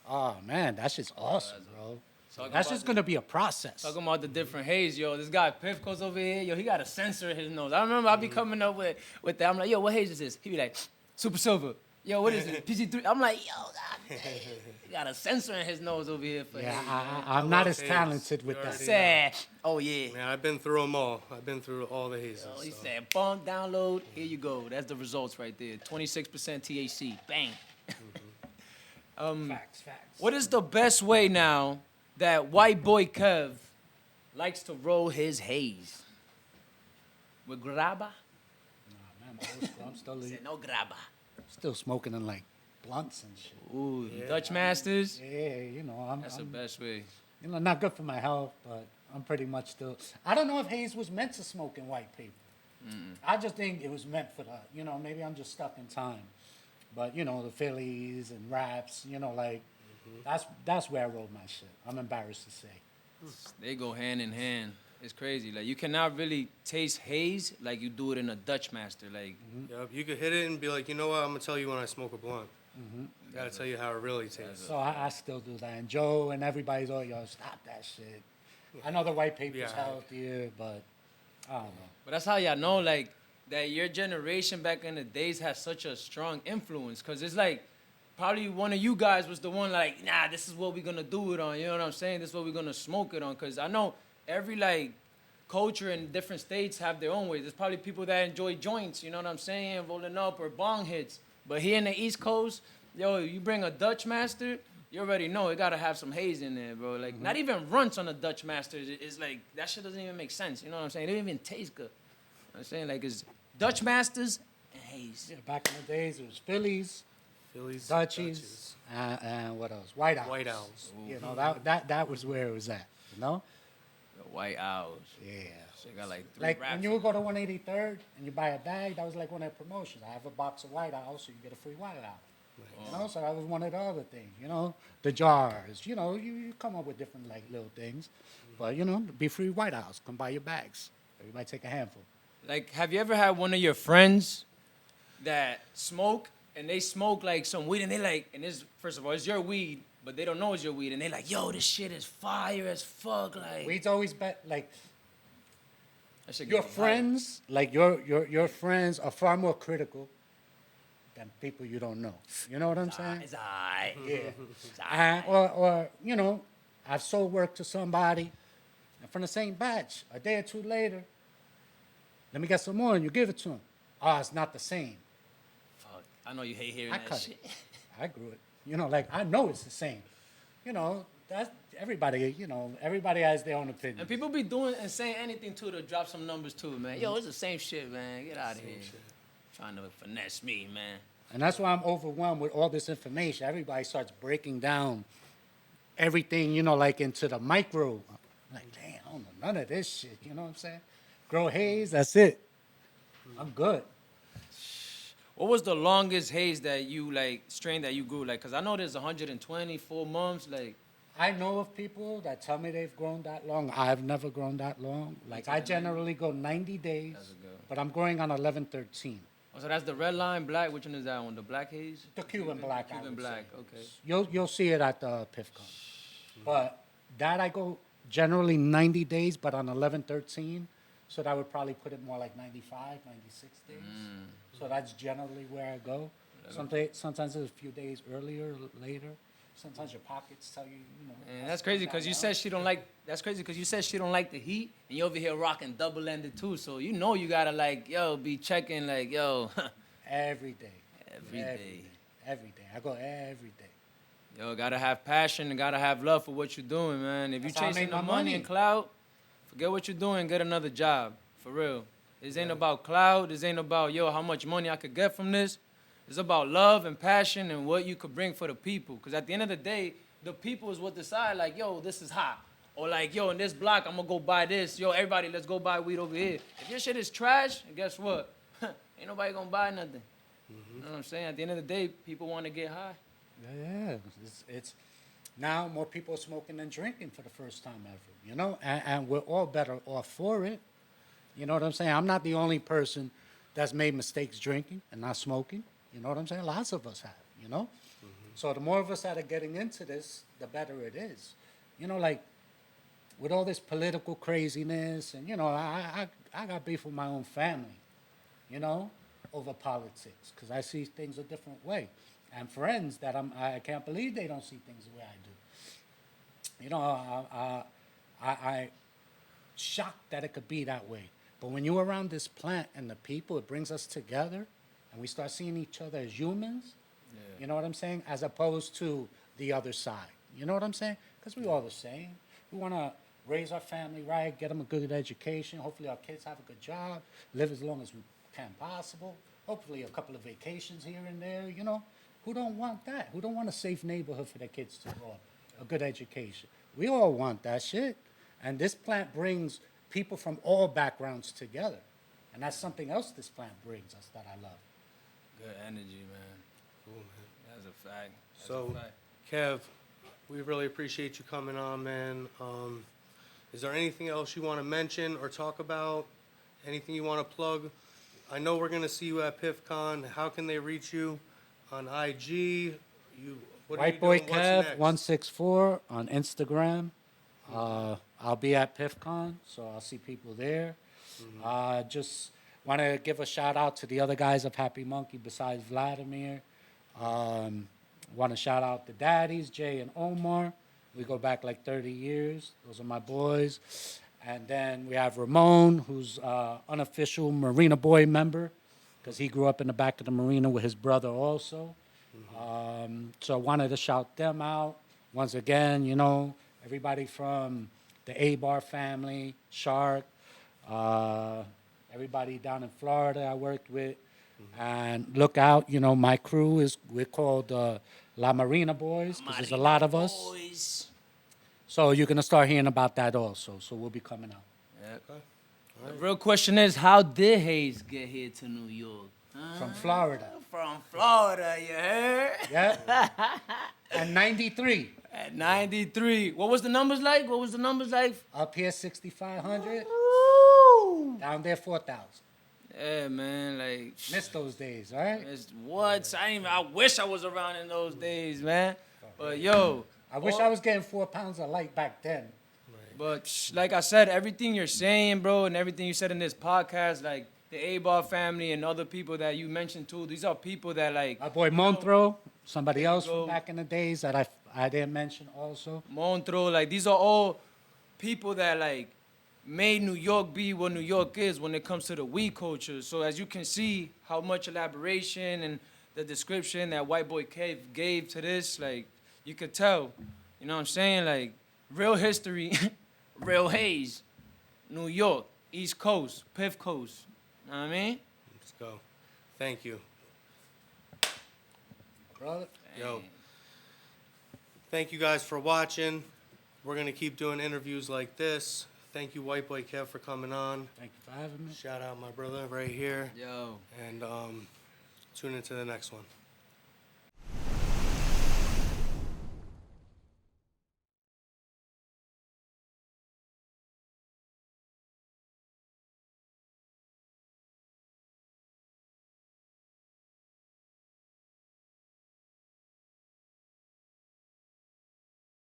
oh, man, that's just awesome, bro. Talking That's about just going to be a process. Talking about the different haze, yo. This guy Piff goes over here, yo. He got a sensor in his nose. I remember I be coming up with that. I'm like, yo, what haze is this? He be like, Super Silver. Yo, what is it? PG3. I'm like, yo, God damn. He got a sensor in his nose over here for Yeah, haze. I'm not love as haze. talented with You that. already Sad. Oh yeah. Man, I've been through them all. I've been through all the hazes. Oh, he so. said, bump, download. Here you go. That's the results right there. 26% THC. Bang. Facts. What is the best way now that White Boy Kev likes to roll his haze? With grabba? Nah, man, my old school, I'm Said no grabba. still smoking in, like, blunts and shit. Ooh, Dutch Masters. Yeah, That's the best way. not good for my health, but I'm pretty much still. I don't know if haze was meant to smoke in white people. I just think it was meant for the, maybe I'm just stuck in time. But, the Phillies and raps, that's where I rolled my shit. I'm embarrassed to say. They go hand in hand. It's crazy. Like, you cannot really taste haze like you do it in a Dutch Master. Like, Yep, you could hit it and be like, you know what? I'm gonna tell you when I smoke a blunt. Gotta tell you how it really tastes. So I still do that. And Joe and everybody's all, yo, stop that shit. I know the white paper's Yeah. healthier, but I don't know. but that's how y'all know, like, that your generation back in the days has such a strong influence. Because it's like, probably one of you guys was the one like, nah, this is what we're going to do it on. You know what I'm saying? This is what we're going to smoke it on. Because I know every, like, culture in different states have their own way. There's probably people that enjoy joints, you know what I'm saying? Rolling up or bong hits. But here in the East Coast, yo, you bring a Dutch Master, you already know it got to have some haze in there, bro. Like, not even runts on a Dutch Master. It's like, that shit doesn't even make sense. You know what I'm saying? It don't even taste good. You know what I'm saying? Like, it's Dutch Masters and haze. Yeah, back in the days, it was Phillies, Phillies, Dutchies, and what else? White Owls. White Owls. That was where it was at, The White Owls. Yeah. They got like 3 Like raps. when you would go to 183rd and you buy a bag, that was like one of the promotions. I have a box of White Owls, so you get a free White Owl. So that was one of the other things, the jars, you come up with different like little things, but be free White Owls. Come buy your bags. Everybody take a handful. Like, have you ever had one of your friends that smoke and they smoke like some weed and they like, and this, first of all, it's your weed, but they don't know it's your weed and they like, yo, this shit is fire as fuck. Like, Weed's always like that shit your get me friends, like your friends are far more critical than people you don't know. You know what I'm hype. saying? It's alright. Yeah. It's alright. Or I've sold work to somebody, and from the same batch, a day or two later, let me get some more, and you give it to them. Oh, it's not the same. Fuck. I know you hate hearing I that cut shit. it. I grew it. I know it's the same. That's everybody. Everybody has their own opinion. And people be doing and saying anything too to drop some numbers too, man. Yo, it's the same shit, man. Get out of here. Trying to finesse me, man. And that's why I'm overwhelmed with all this information. Everybody starts breaking down everything, you know, like into the micro. I'm like, damn, I don't know none of this shit. You know what I'm saying? Grow haze, that's it. I'm good. What was the longest haze that you strain that you grew? Cause I know there's 124 months. I know of people that tell me they've grown that long. I've never grown that long. Like, I generally go 90 days, but I'm growing on 11/13. Oh, so that's the red line, black. Which one is that one? The black haze? The Cuban black, I Cuban would black. say. Okay. You'll see it at the PiffCon. But that I go generally 90 days, but on 11/13. So that would probably put it more like 95, 96 days. So that's generally where I go. Sometimes it's a few days earlier, later. Sometimes your pockets tell you, you know. And that's crazy because you said she don't like. That's crazy because you said she don't like the heat, and you over here rocking double-ended too. So you know you gotta be checking Every day. Every day. Every day. I go every day. Yo, gotta have passion and gotta have love for what you're doing, man. If you're That's how I chasing make the my money money. and clout, forget what you're doing, get another job. For real. This ain't about clout. This ain't about, how much money I could get from this. It's about love and passion and what you could bring for the people. Because at the end of the day, the people is what decide, this is hot. Or in this block, I'm going to go buy this. Yo, everybody, let's go buy weed over here. If your shit is trash, guess what? Ain't nobody going to buy nothing. You know what I'm saying? At the end of the day, people want to get high. Yeah. It's now more people are smoking than drinking for the first time ever, you know? And we're all better off for it. You know what I'm saying? I'm not the only person that's made mistakes drinking and not smoking. You know what I'm saying? Lots of us have, you know? So the more of us that are getting into this, the better it is. You know, with all this political craziness and, I got beef with my own family, over politics because I see things a different way. And friends that I can't believe they don't see things the way I do. I shocked that it could be that way. But when you're around this plant and the people, it brings us together and we start seeing each other as humans, you know what I'm saying? As opposed to the other side. You know what I'm saying? Because we're all the same. We want to raise our family right, get them a good education. Hopefully our kids have a good job, live as long as we can possible. Hopefully a couple of vacations here and there, Who don't want that? Who don't want a safe neighborhood for their kids to grow up, a good education? We all want that shit. And this plant brings people from all backgrounds together. And that's something else this plant brings us that I love. Good energy, man. Cool, man. That's a fact. So, Kev, we really appreciate you coming on, man. Is there anything else you want to mention or talk about? Anything you want to plug? I know we're going to see you at PiffCon. How can they reach you? On IG? White Boy Kev 164 on Instagram. I'll be at PiffCon, so I'll see people there. Just want to give a shout out to the other guys of Happy Monkey besides Vladimir. Want to shout out the daddies, Jay and Omar. We go back like 30 years. Those are my boys. And then we have Ramon, who's unofficial Marina Boy member, because he grew up in the back of the marina with his brother also. So I wanted to shout them out. Once again, everybody from the A-Bar family, Shark, everybody down in Florida I worked with. And look out, my crew we're called La Marina Boys, because there's a lot of us. Boys. So you're going to start hearing about that also. So we'll be coming out. Yeah. Okay. The real question is, how did Hayes get here to New York? From Florida. From Florida, you heard? Yeah. At 93. At 93. What was the numbers like? Up here, 6,500. Down there, 4,000. Yeah, man, Miss those days, right? What? I wish I was around in those days, man. But yo, I wish I was getting 4 pounds of light back then. But like I said, everything you're saying, bro, and everything you said in this podcast, the A-Bar family and other people that you mentioned too, these are people that my boy Monthro, somebody else from back in the days that I didn't mention also. Monthro, these are all people that made New York be what New York is when it comes to the weed culture. So as you can see how much elaboration and the description that White Boy Kev gave to this, you could tell, you know what I'm saying? Real history, real haze, New York, East Coast, Piff Coast. You know what I mean? Let's go. Thank you. Brother. Yo. Thank you guys for watching. We're going to keep doing interviews like this. Thank you, White Boy Kev, for coming on. Thank you for having me. Shout out my brother right here. Yo. And tune into the next one.